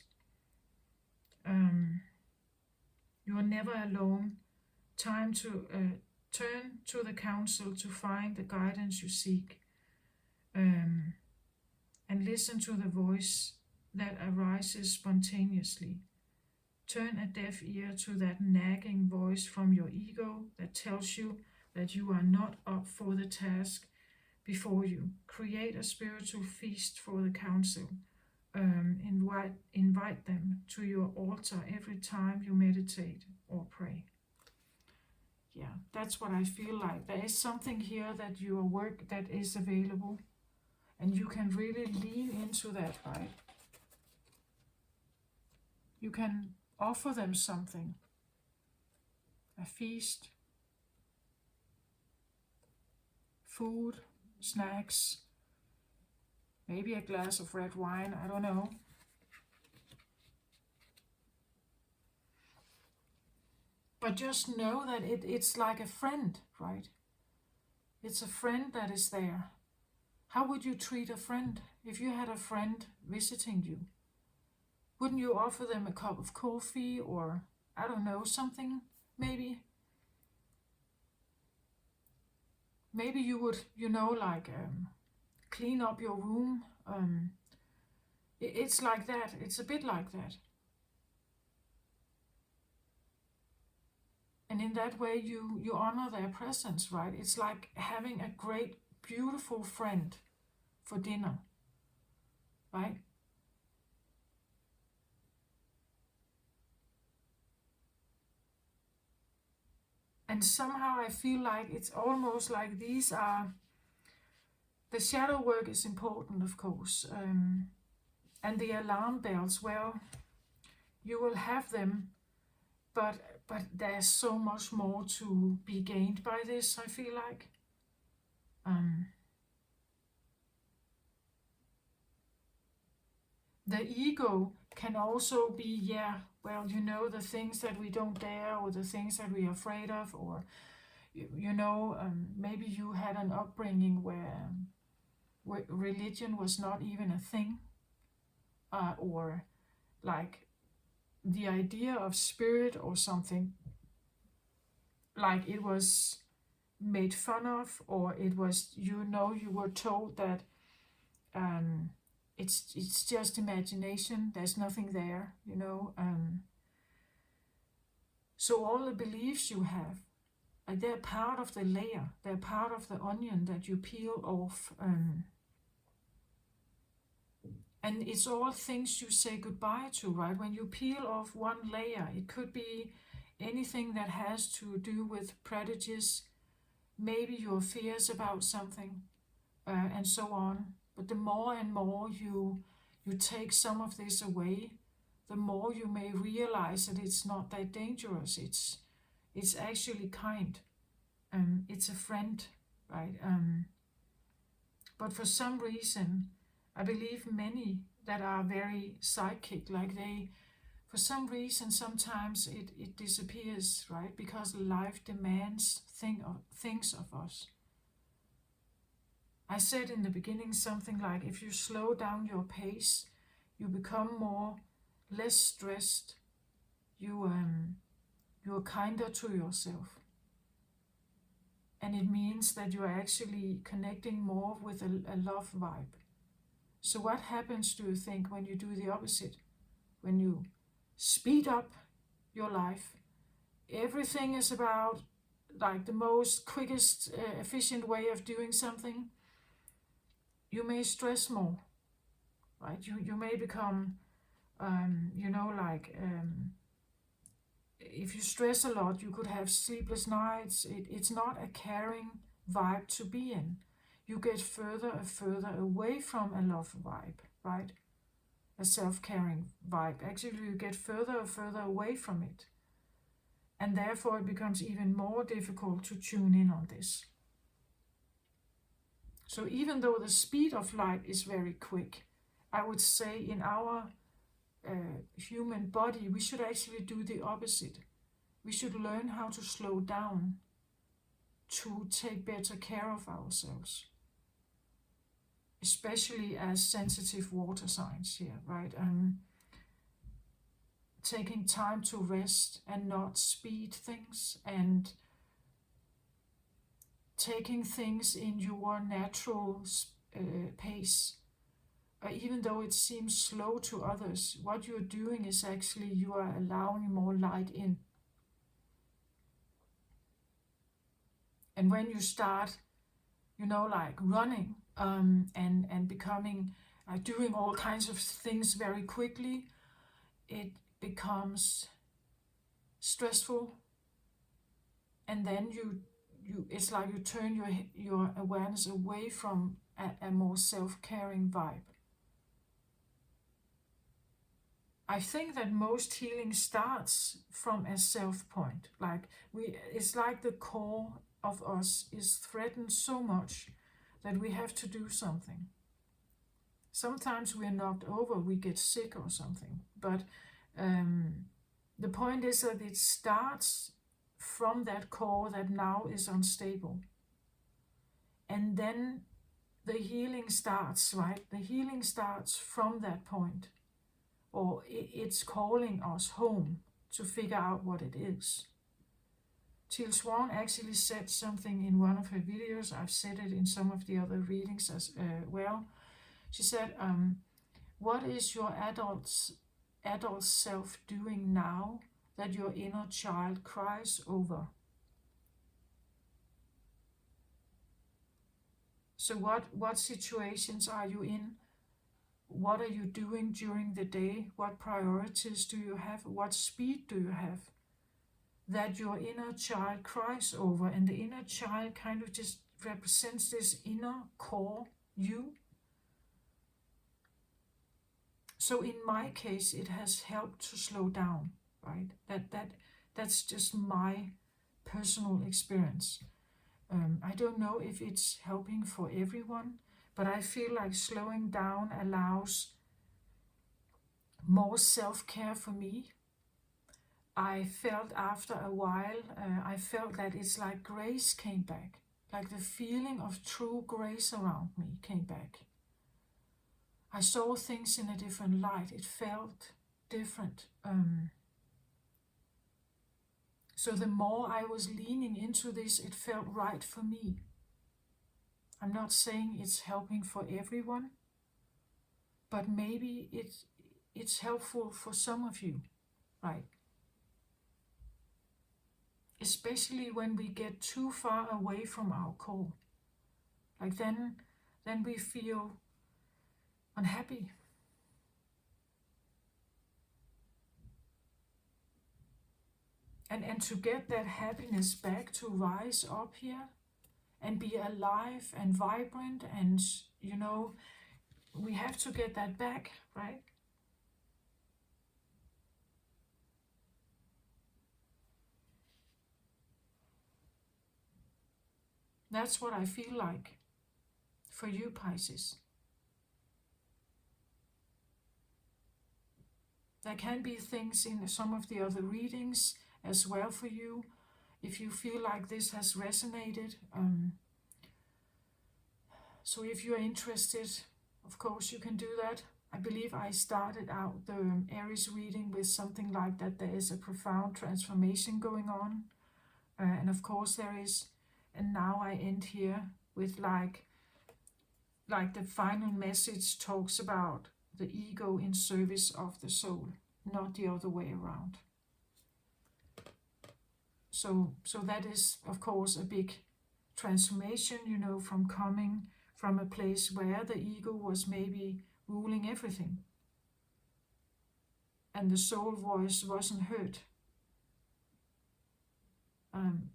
You are never alone. Time to turn to the council to find the guidance you seek, and listen to the voice that arises spontaneously. Turn a deaf ear to that nagging voice from your ego that tells you that you are not up for the task before you. Create a spiritual feast for the council. Invite them to your altar every time you meditate or pray. Yeah, that's what I feel like. There is something here that your work that is available, and you can really lean into that, right? You can offer them something, a feast, food, snacks, maybe a glass of red wine, I don't know. But just know that it's like a friend, right? It's a friend that is there. How would you treat a friend if you had a friend visiting you? Wouldn't you offer them a cup of coffee or, I don't know, something maybe? Maybe you would, clean up your room. It's like that. It's a bit like that. And in that way, you honor their presence, right? It's like having a great, beautiful friend for dinner, right? And somehow I feel like it's almost like these are, the shadow work is important, of course. And the alarm bells, well, you will have them, but there's so much more to be gained by this, I feel like. The ego can also be, the things that we don't dare, or the things that we are afraid of, or, maybe you had an upbringing where religion was not even a thing, or like the idea of spirit or something, like it was made fun of, or it was, you were told that it's just imagination, there's nothing there, so all the beliefs you have, they're part of the layer, they're part of the onion that you peel off, and it's all things you say goodbye to, right? When you peel off one layer, it could be anything that has to do with prejudice, maybe your fears about something, and so on. But the more and more you take some of this away, the more you may realize that it's not that dangerous. It's actually kind. It's a friend, right? But for some reason, I believe many that are very psychic, like for some reason, sometimes it disappears, right? Because life demands things of us. I said in the beginning something like, if you slow down your pace, you become less stressed. You're kinder to yourself. And it means that you're actually connecting more with a love vibe. So what happens, do you think, when you do the opposite? When you speed up your life, everything is about like the most quickest, efficient way of doing something, you may stress more. right? You may become, if you stress a lot, you could have sleepless nights. It's not a caring vibe to be in. You get further and further away from a love vibe, right? A self-caring vibe. Actually, you get further and further away from it. And therefore, it becomes even more difficult to tune in on this. So even though the speed of light is very quick, I would say in our human body, we should actually do the opposite. We should learn how to slow down to take better care of ourselves, especially as sensitive water signs here, right? Taking time to rest and not speed things, and taking things in your natural pace. Even though it seems slow to others, what you're doing is actually you are allowing more light in. And when you start, running and becoming, doing all kinds of things very quickly, it becomes stressful. And then it's like you turn your awareness away from a more self-caring vibe. I think that most healing starts from a self point. It's like the core of us is threatened so much that we have to do something. Sometimes we're knocked over, we get sick or something. But the point is that it starts from that core that now is unstable. And then the healing starts, right? The healing starts from that point. Or it's calling us home to figure out what it is. Teal Swan actually said something in one of her videos. I've said it in some of the other readings as well. She said, what is your adult self doing now that your inner child cries over? So what situations are you in? What are you doing during the day? What priorities do you have? What speed do you have? That your inner child cries over. And the inner child kind of just represents this inner core you. So in my case, it has helped to slow down, right? That's just my personal experience. I don't know if it's helping for everyone, but I feel like slowing down allows more self-care for me. I felt after a while, I felt that it's like grace came back. Like the feeling of true grace around me came back. I saw things in a different light. It felt different. So the more I was leaning into this, it felt right for me. I'm not saying it's helping for everyone, but maybe it's helpful for some of you, right? Especially when we get too far away from our core. Like then we feel unhappy. And to get that happiness back, to rise up here and be alive and vibrant, and we have to get that back, right? That's what I feel like for you, Pisces. There can be things in some of the other readings as well for you, if you feel like this has resonated. So if you're interested, of course you can do that. I believe I started out the Aries reading with something like that. There is a profound transformation going on. And of course there is. And now I end here with like the final message talks about the ego in service of the soul, not the other way around. So that is, of course, a big transformation, from coming from a place where the ego was maybe ruling everything. And the soul voice wasn't heard.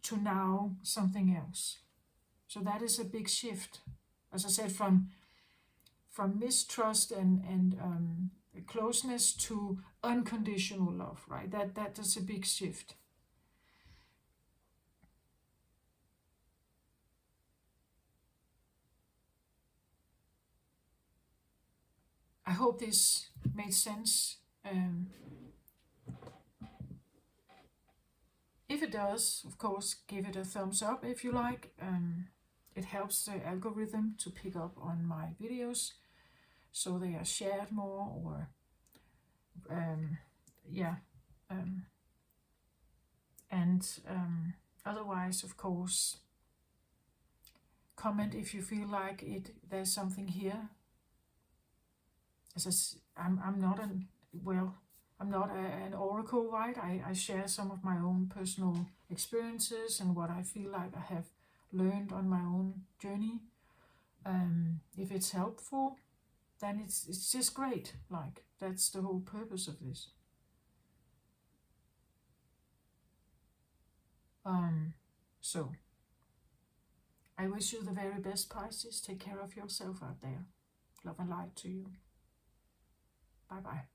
To now something else. So that is a big shift. As I said, from mistrust and closeness to unconditional love, right? That is a big shift. I hope this made sense. If it does, of course, give it a thumbs up if you like. It helps the algorithm to pick up on my videos, so they are shared more, or otherwise, of course, comment if you feel like there's something here. I'm not an oracle, right? I share some of my own personal experiences and what I feel like I have learned on my own journey. If it's helpful, then it's just great. Like, that's the whole purpose of this. So I wish you the very best, Pisces. Take care of yourself out there. Love and light to you. Bye bye.